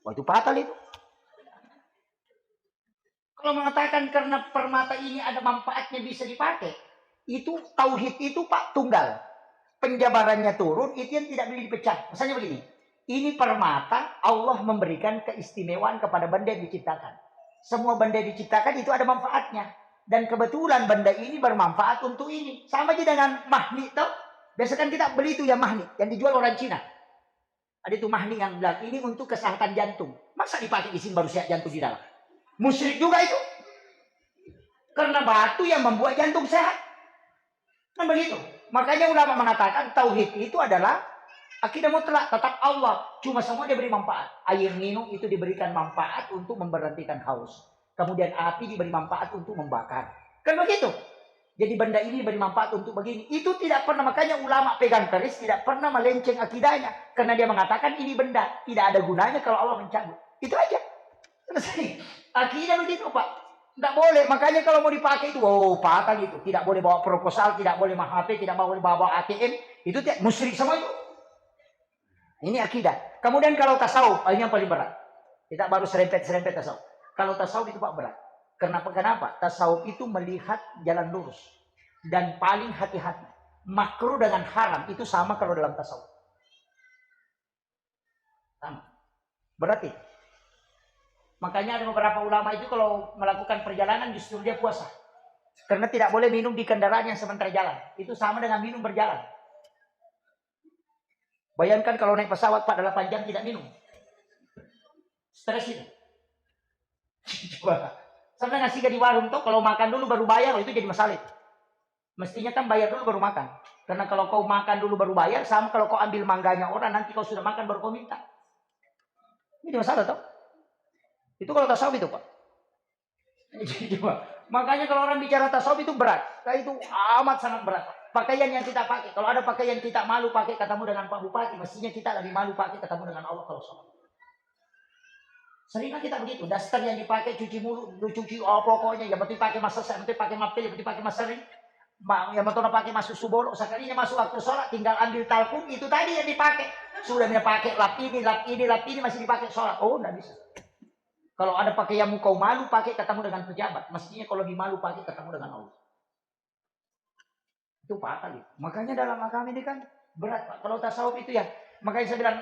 Wah itu fatal itu. Kalau mengatakan karena permata ini ada manfaatnya bisa dipakai. Itu tauhid itu Pak tunggal. Penjabarannya turun, itu yang tidak boleh dipecah. Misalnya begini. Ini permata, Allah memberikan keistimewaan kepada benda yang diciptakan. Semua benda yang diciptakan itu ada manfaatnya. Dan kebetulan benda ini bermanfaat untuk ini. Sama aja dengan magnet. Biasa kan kita beli itu yang magnet. Yang dijual orang Cina. Ada itu magnet yang bilang, ini untuk kesehatan jantung. Masa dipakai di sini baru sehat jantung di dalam? Musyrik juga itu. Karena batu yang membuat jantung sehat. Kan begitu. Makanya ulama mengatakan tauhid itu adalah akidah mutlak, tetap Allah. Cuma semua diberi manfaat. Air minum itu diberikan manfaat untuk memberhentikan haus. Kemudian api diberi manfaat untuk membakar. Kan begitu. Jadi benda ini diberi manfaat untuk begini. Itu tidak pernah, makanya ulama pegang keris tidak pernah melenceng akidahnya. Karena dia mengatakan ini benda tidak ada gunanya kalau Allah mencabut. Itu aja. Selesai. Akidah begitu Pak. Tidak boleh, makanya kalau mau dipakai itu, oh fatal itu. Tidak boleh bawa proposal, tidak boleh HP, tidak boleh bawa ATM. Itu tidak, musyrik semua itu. Ini akidah. Kemudian kalau tasawuf, ini yang paling berat. Kita baru serempet tasawuf. Kalau tasawuf itu Pak berat. Kenapa? Tasawuf itu melihat jalan lurus. Dan paling hati-hati. Makruh dengan haram itu sama kalau dalam tasawuf. Sama. Berarti. Makanya ada beberapa ulama itu kalau melakukan perjalanan justru dia puasa. Karena tidak boleh minum di kendaraan yang sementara jalan. Itu sama dengan minum berjalan. Bayangkan kalau naik pesawat 48 jam tidak minum. Stres itu. Coba. Sama dengan siga di warung tuh kalau makan dulu baru bayar itu jadi masalah. Mestinya kan bayar dulu baru makan. Karena kalau kau makan dulu baru bayar sama kalau kau ambil mangganya orang nanti kau sudah makan baru kau minta. Ini masalah tuh. Itu kalau tasawuf itu Pak. Makanya kalau orang bicara tasawuf itu berat. Nah, itu amat sangat berat. Pakaian yang kita pakai. Kalau ada pakaian kita malu pakai ketemu dengan Pak Bupati. Mestinya kita lebih malu pakai ketemu dengan Allah kalau sholat. Seringkali kita begitu. Daster yang dipakai cuci mulut. Cuci pokoknya. Yang penting pakai masa yang penting pakai mapil. Yang penting pakai masa ring. Yang penting pakai masuk subolo. Sekalinya masuk waktu sholat. Tinggal ambil talkum. Itu tadi yang dipakai. Sudah dia pakai lap ini masih dipakai sholat. Oh tidak bisa. Kalau ada pakaianmu kau malu pakai ketemu dengan pejabat. Mestinya kalau lebih malu pakai ketemu dengan Allah. Itu fatal. Makanya dalam agama ini kan berat Pak. Kalau tasawuf itu ya. Makanya saya bilang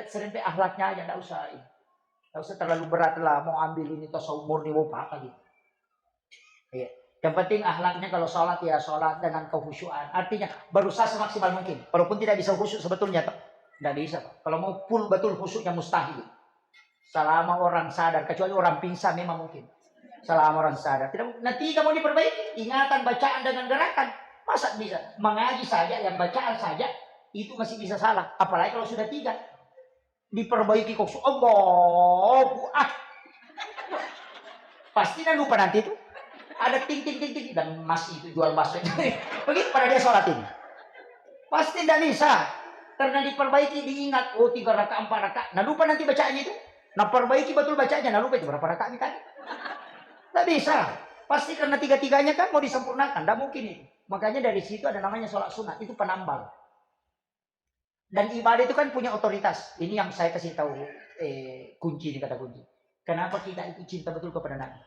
serempet akhlaknya aja. Tidak usah. Tidak usah terlalu berat lah. Mau ambil ini tasawuf murni. Mau fatal. Ya. Yang penting akhlaknya kalau sholat ya sholat dengan kehusyuan. Artinya berusaha semaksimal mungkin. Walaupun tidak bisa khusyuk sebetulnya. Tidak bisa Pak. Kalau mau full betul khusyuknya mustahil. Selama orang sadar, kecuali orang pingsan memang mungkin. Selama orang sadar. Tidak, nanti kamu diperbaiki. Ingatan, bacaan, dengan gerakan. Masa bisa? Mengaji saja, yang bacaan saja, itu masih bisa salah. Apalagi kalau sudah 3. Diperbaiki kok. Allahu Akbar. Pasti dah lupa nanti itu. Ada ting ting ting ting. Dan masih itu jual bakso. Begitu pada dia sholat ini. Pasti tidak bisa. Karena diperbaiki, diingat. Oh 3 rakaat, 4 rakaat. Nah lupa nanti bacaannya itu. Nah perbaiki betul bacanya. Nah lupa itu berapa rakaat tadi. Tidak bisa. Pasti karena 3-3-nya kan mau disempurnakan. Tidak mungkin itu. Makanya dari situ ada namanya sholat sunat. Itu penambal. Dan ibadah itu kan punya otoritas. Ini yang saya kasih tahu kunci, ini kata kunci. Kenapa kita itu cinta betul kepada Nabi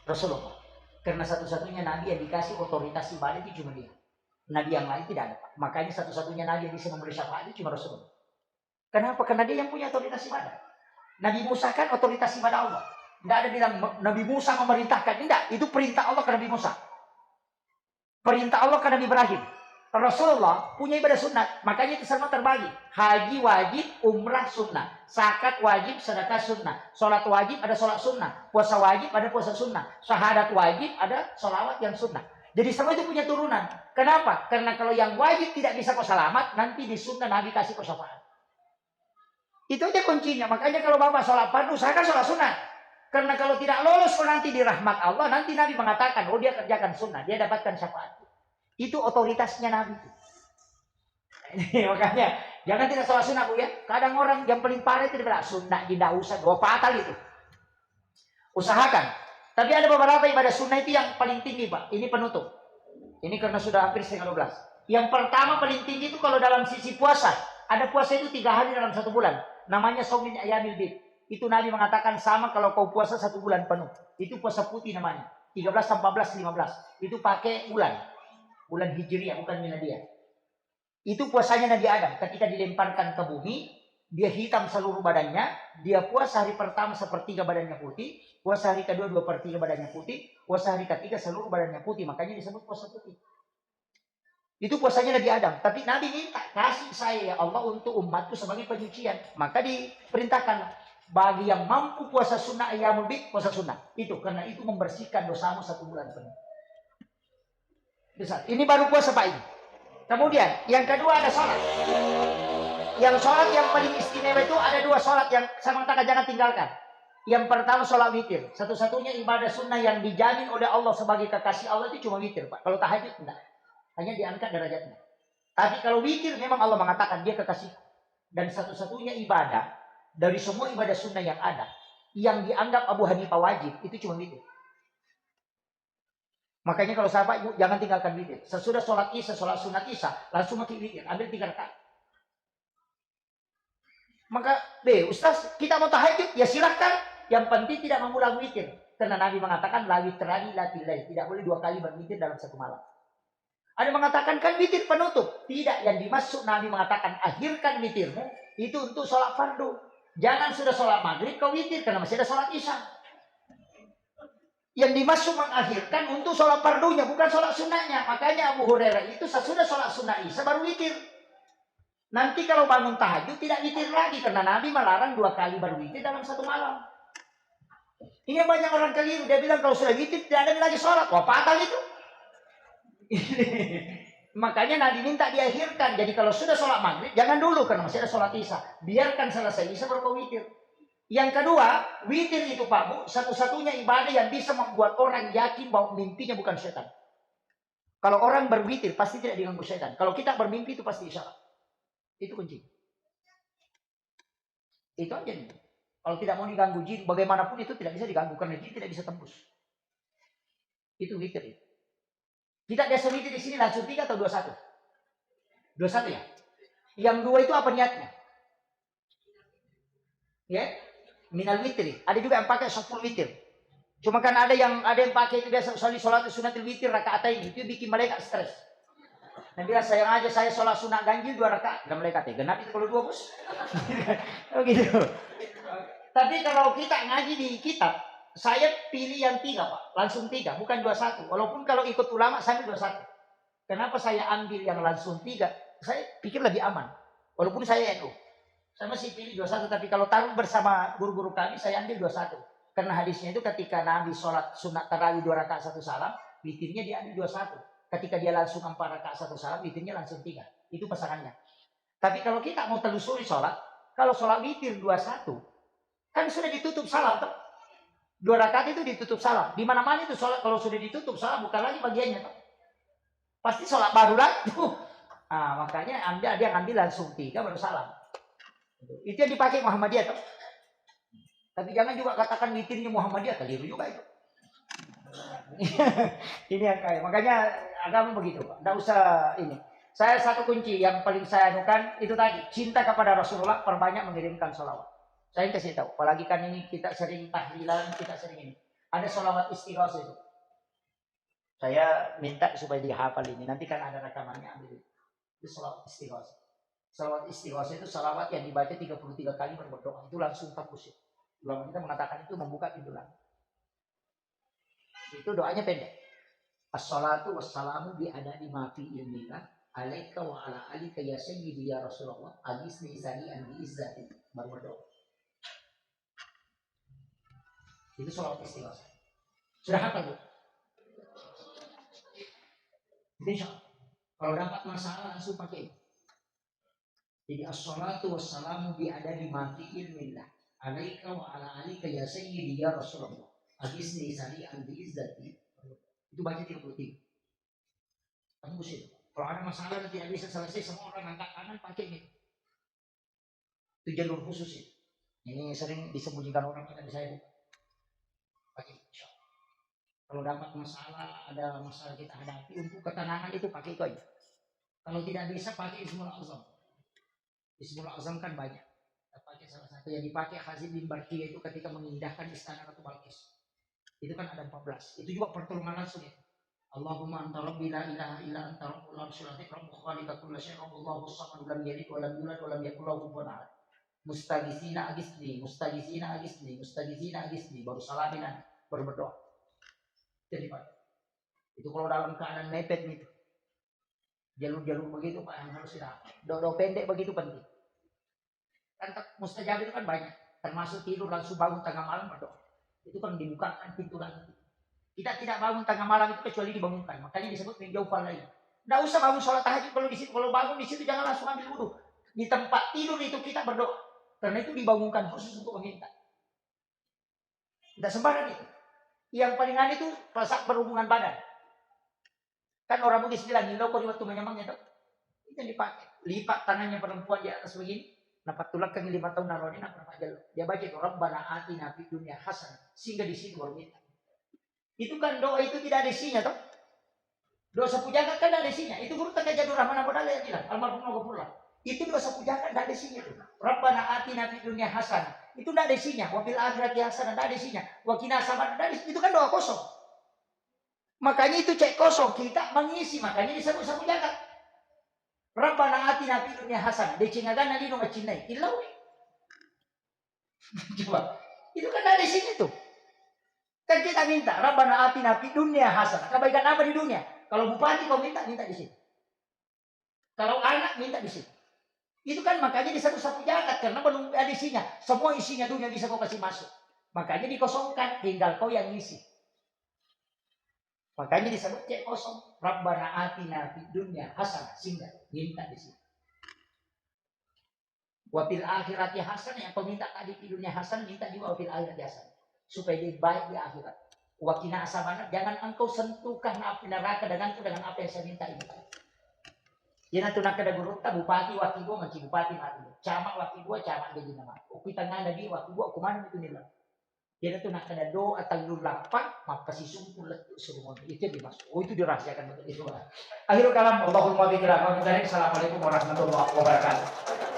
Rasulullah? Karena satu-satunya Nabi yang dikasih otoritas ibadah itu cuma dia. Nabi yang lain tidak ada. Makanya satu-satunya Nabi yang bisa memberi syafaat itu cuma Rasulullah. Kenapa? Karena dia yang punya otoritas ibadah. Nabi Musa kan otoritas ibadah Allah. Tidak ada bilang Nabi Musa memerintahkan. Tidak. Itu perintah Allah ke Nabi Musa. Perintah Allah ke Nabi Ibrahim. Rasulullah punya ibadah sunat. Makanya itu semua terbagi. Haji wajib, umrah sunnah. Zakat wajib, sedekah sunnah. Sholat wajib, ada sholat sunnah. Puasa wajib, ada puasa sunnah. Syahadat wajib, ada sholawat yang sunnah. Jadi semua itu punya turunan. Kenapa? Karena kalau yang wajib tidak bisa kau selamat, nanti di sunnah Nabi kasih kau syafaat. Itu aja kuncinya. Makanya kalau Bapak sholat fardu, usahakan sholat sunnah. Karena kalau tidak lolos kau nanti di rahmat Allah, nanti Nabi mengatakan, oh dia kerjakan sunnah, dia dapatkan syafaat. Itu otoritasnya Nabi. Makanya jangan tidak sholat sunnah Bu ya. Kadang orang yang paling parah itu bilang sunnah tidak usah, dua fatal itu. Usahakan. Tapi ada beberapa ibadah sunnah itu yang paling tinggi Pak. Ini penutup. Ini karena sudah hampir setengah 12. Yang pertama paling tinggi itu kalau dalam sisi puasa. Ada puasa itu 3 hari dalam 1 bulan. Namanya Shaumil Ayyamil Bid. Itu Nabi mengatakan sama kalau kau puasa 1 bulan penuh. Itu puasa putih namanya. 13, 14, 15. Itu pakai bulan. Bulan Hijriah, bukan Miladiah. Itu puasanya Nabi Adam. Ketika dilemparkan ke bumi, dia hitam seluruh badannya. Dia puasa hari pertama 1/3 badannya putih. Puasa hari kedua 2/3 badannya putih. Puasa hari ketiga seluruh badannya putih. Makanya disebut puasa putih. Itu puasanya Nabi Adam. Tapi Nabi minta, kasih saya ya Allah untuk umatku sebagai penyucian. Maka diperintahkan, bagi yang mampu puasa sunnah ayyamul bid, puasa sunnah. Itu, karena itu membersihkan dosamu 1 bulan penuh. Ini baru puasa Pak ini. Kemudian yang kedua ada sholat. Yang sholat yang paling istimewa itu ada 2 sholat yang saya mengatakan jangan tinggalkan. Yang pertama sholat witir. Satu-satunya ibadah sunnah yang dijamin oleh Allah sebagai kekasih Allah itu cuma witir Pak. Kalau tahajud enggak. Hanya diangkat derajatnya. Tapi kalau witir memang Allah mengatakan dia kekasih. Dan satu-satunya ibadah dari semua ibadah sunnah yang ada, yang dianggap Abu Hanifah wajib itu cuma witir. Makanya kalau sahabat ibu jangan tinggalkan witir. Sesudah sholat isya, sholat sunat isya, langsung mati witir. Ambil 3 rakaat. Maka, Ustaz, kita mau tahajud, ya silahkan. Yang penting tidak mengulang witir. Karena Nabi mengatakan, la witrani la tilai. Tidak boleh 2 kali berwitir dalam 1 malam. Ada mengatakan, kan witir penutup. Tidak, yang dimaksud Nabi mengatakan, akhirkan witirmu, itu untuk sholat fardu. Jangan sudah sholat maghrib kau witir, karena masih ada sholat isya. Yang dimaksud mengakhirkan untuk sholat fardunya, bukan sholat sunnahnya. Makanya Abu Hurairah itu sesudah sholat sunnah isya baru witir. Nanti kalau bangun tahajud tidak witir lagi. Karena Nabi melarang 2 kali berwitir dalam 1 malam. Ini banyak orang keliru. Dia bilang kalau sudah witir tidak ada lagi sholat. Wah fatal itu. Makanya Nabi minta diakhirkan. Jadi kalau sudah sholat maghrib jangan dulu. Karena masih ada sholat isya. Biarkan selesai isya baru witir. Yang kedua, witir itu Pak Bu, satu-satunya ibadah yang bisa membuat orang yakin bahwa mimpinya bukan setan. Kalau orang berwitir pasti tidak diganggu setan. Kalau kita bermimpi itu pasti isyarat. Itu kunci. Itu aja nih. Kalau tidak mau diganggu jin, bagaimanapun itu tidak bisa diganggu karena jin tidak bisa tembus. Itu witir itu. Kita biasa witir di sini langsung 3 atau 21? 21 ya? Yang 2 itu apa niatnya? Ya? Minal witir. Ada juga yang pakai 10 witir. Cuma kan ada yang pakai itu biasa sholat sunatul witir rakaatain itu bikin malaikat stres. Nah bilang saya sholat sunat ganjil 2 rakaat. Dan malaikat genap itu kalau 2 bos. Oh gitu. Tapi kalau kita ngaji di kitab, saya pilih yang 3 Pak. Langsung 3, bukan 21. Walaupun kalau ikut ulama saya 21. Kenapa saya ambil yang langsung 3? Saya pikir lebih aman. Walaupun saya NU. Saya masih pilih 21, tapi kalau taruh bersama guru-guru kami, saya ambil 21. Karena hadisnya itu ketika Nabi sholat sunat tarawih 2 rakaat 1 salam, witirnya dia ambil 21. Ketika dia langsung 4 rakaat 1 salam, witirnya langsung 3. Itu pasangannya. Tapi kalau kita mau telusuri sholat, kalau sholat witir 21, kan sudah ditutup salam. 2 rakaat itu ditutup salam. Di mana-mana itu sholat, kalau sudah ditutup salam, bukan lagi bagiannya. Pasti sholat baru lagi. Nah, makanya dia ambil langsung 3 baru salam. Itu yang dipakai Muhammadiyah. Tapi jangan juga katakan witirnya Muhammadiyah, keliru juga itu. Ini yang kayak, makanya agama begitu, tidak usah ini. Saya satu kunci yang paling saya anukan itu tadi, cinta kepada Rasulullah, perbanyak mengirimkan sholawat. Saya kasih tahu, apalagi kan ini kita sering tahlilan, kita sering ini. Ada sholawat istighosah itu. Saya minta supaya dihafal ini, nanti kan ada rekamannya, ambil itu sholawat istighosah. Sholawat istighosah itu sholawat yang dibaca 33 kali berdoa, itu langsung tembus. Ulama kita mengatakan itu membuka pintu langit. Itu doanya pendek. As-salatu wassalamu bi'adadi ma fi ilmika alaika wa ala alika ya sayyidi ya Rasulullah agisni sari'an bi'izzati. Baru berdoa. Itu sholawat istighosah. Sudah hafal, Bu? Itu insya Allah. Kalau dapat masalah langsung pakai. Jadi as-salatu wassalamu bi'adadi ma fi ilmillah alaika wa ala alika ya sayyidi ya Rasulullah agisni sari'an bi'izzati. Itu baca 33. Tembus itu. Kalau ada masalah dan tidak bisa selesai, semua orang angkat tangan pakai ini. Itu jalur khusus itu. Ini sering disembunyikan orang pada saya. Pakai insya Allah. Kalau dapat masalah, ada masalah kita hadapi, untuk ketenangan itu pakai itu aja. Kalau tidak bisa pakai Ismul Azam. Ismul Azam kan banyak. Kita pakai salah satu yang dipakai Khazin bin Barqiyah itu ketika mengindahkan istana Ratu Balqis. Itu kan ada 14. Itu juga pertolongan langsung ya. Allahumma anta rabbi la ilaha illa anta rabbul arsyil azim rabbu khaliqa kulli syai'in Allahu samad lam yalid wa lam yulad wa lam yakul lahu kufuwan ahad. Mustaghitsina agisni, mustaghitsina agisni, mustaghitsina agisni, baru salamin baru berdoa. Jadi Pak. Itu kalau dalam keadaan mepet gitu. Jalur-jalur begitu Pak yang harus didapat. Doa pendek begitu penting. Kan mustajab itu kan banyak. Termasuk tidur langsung bangun tengah malam berdoa. Itu kan dibukakan pintu langit. Kita tidak bangun tengah malam itu kecuali dibangunkan. Makanya disebut menjauh lain. Tidak usah bangun sholat tahajud kalau di situ. Kalau bangun di situ jangan langsung ambil wudhu. Di tempat tidur itu kita berdoa. Karena itu dibangunkan khusus untuk meminta. Tidak sembarang itu. Yang paling aneh itu pas berhubungan badan. Kan orang Bugis bilang nilo kok waktu menyamangnya tuh. Itu yang dipakai. Lipat tangannya perempuan di atas begini. Napak tulak kami 5 tahun naroni nak berfajal. Dia baca itu Rabbana atina fid dunya hasanah. Sehingga di situ baru minta. Itu kan doa itu tidak ada isinya toh. Doa sapu jagat kan ada isinya. Itu guru Tengah Jadur Rahman Abu Dali yang bilang. Almarhum Ghafurullah. Itu doa sapu jagat tidak ada isinya itu. Rabbana atina fid dunya hasanah. Itu tidak ada isinya. Wa fil akhirati hasanah tidak ada isinya. Wa qina azaban tidak ada isinya. Itu kan doa kosong. Makanya itu cek kosong. Kita mengisi. Makanya disebut sapu jagat. Rabbana atina fid dunya hasanah. Decingagan nali no macinai. Ilau. Coba. Itu kan tidak ada isinya tuh. Kan kita minta, Rabbana atina fid dunya hasanah. Kebaikan apa di dunia? Kalau bupati kau minta di sini. Kalau anak minta di sini. Itu kan makanya disebut sapu jagat karena belum ada isinya. Semua isinya dunia bisa kau kasih masuk. Makanya dikosongkan, tinggal kau yang ngisi. Makanya disebut cek kosong. Rabbana atina fid dunya hasanah. Sehingga minta di sini. Wa fil akhirati hasanah, yang kau minta tadi di dunia hasanah, minta juga wa fil akhirati hasanah. Supaya dia baik di akhirat. Wa qina azaban, jangan engkau sentuhkan api neraka denganku dengan apa yang saya minta ini. Yana tu nak kada guru ta bupati wakil gua manci bupati mati. Camat wakil gua camat gaji nama. Upi tangan di wakil gua kumaha itu nila. Yana tu nak kada do atau lapak maka si sumpul letu suruh itu dimasuk. Oh itu dirahasiakan betul itu. Akhirul kalam Allahumma biqira wa bidzalik. Assalamualaikum warahmatullahi wabarakatuh.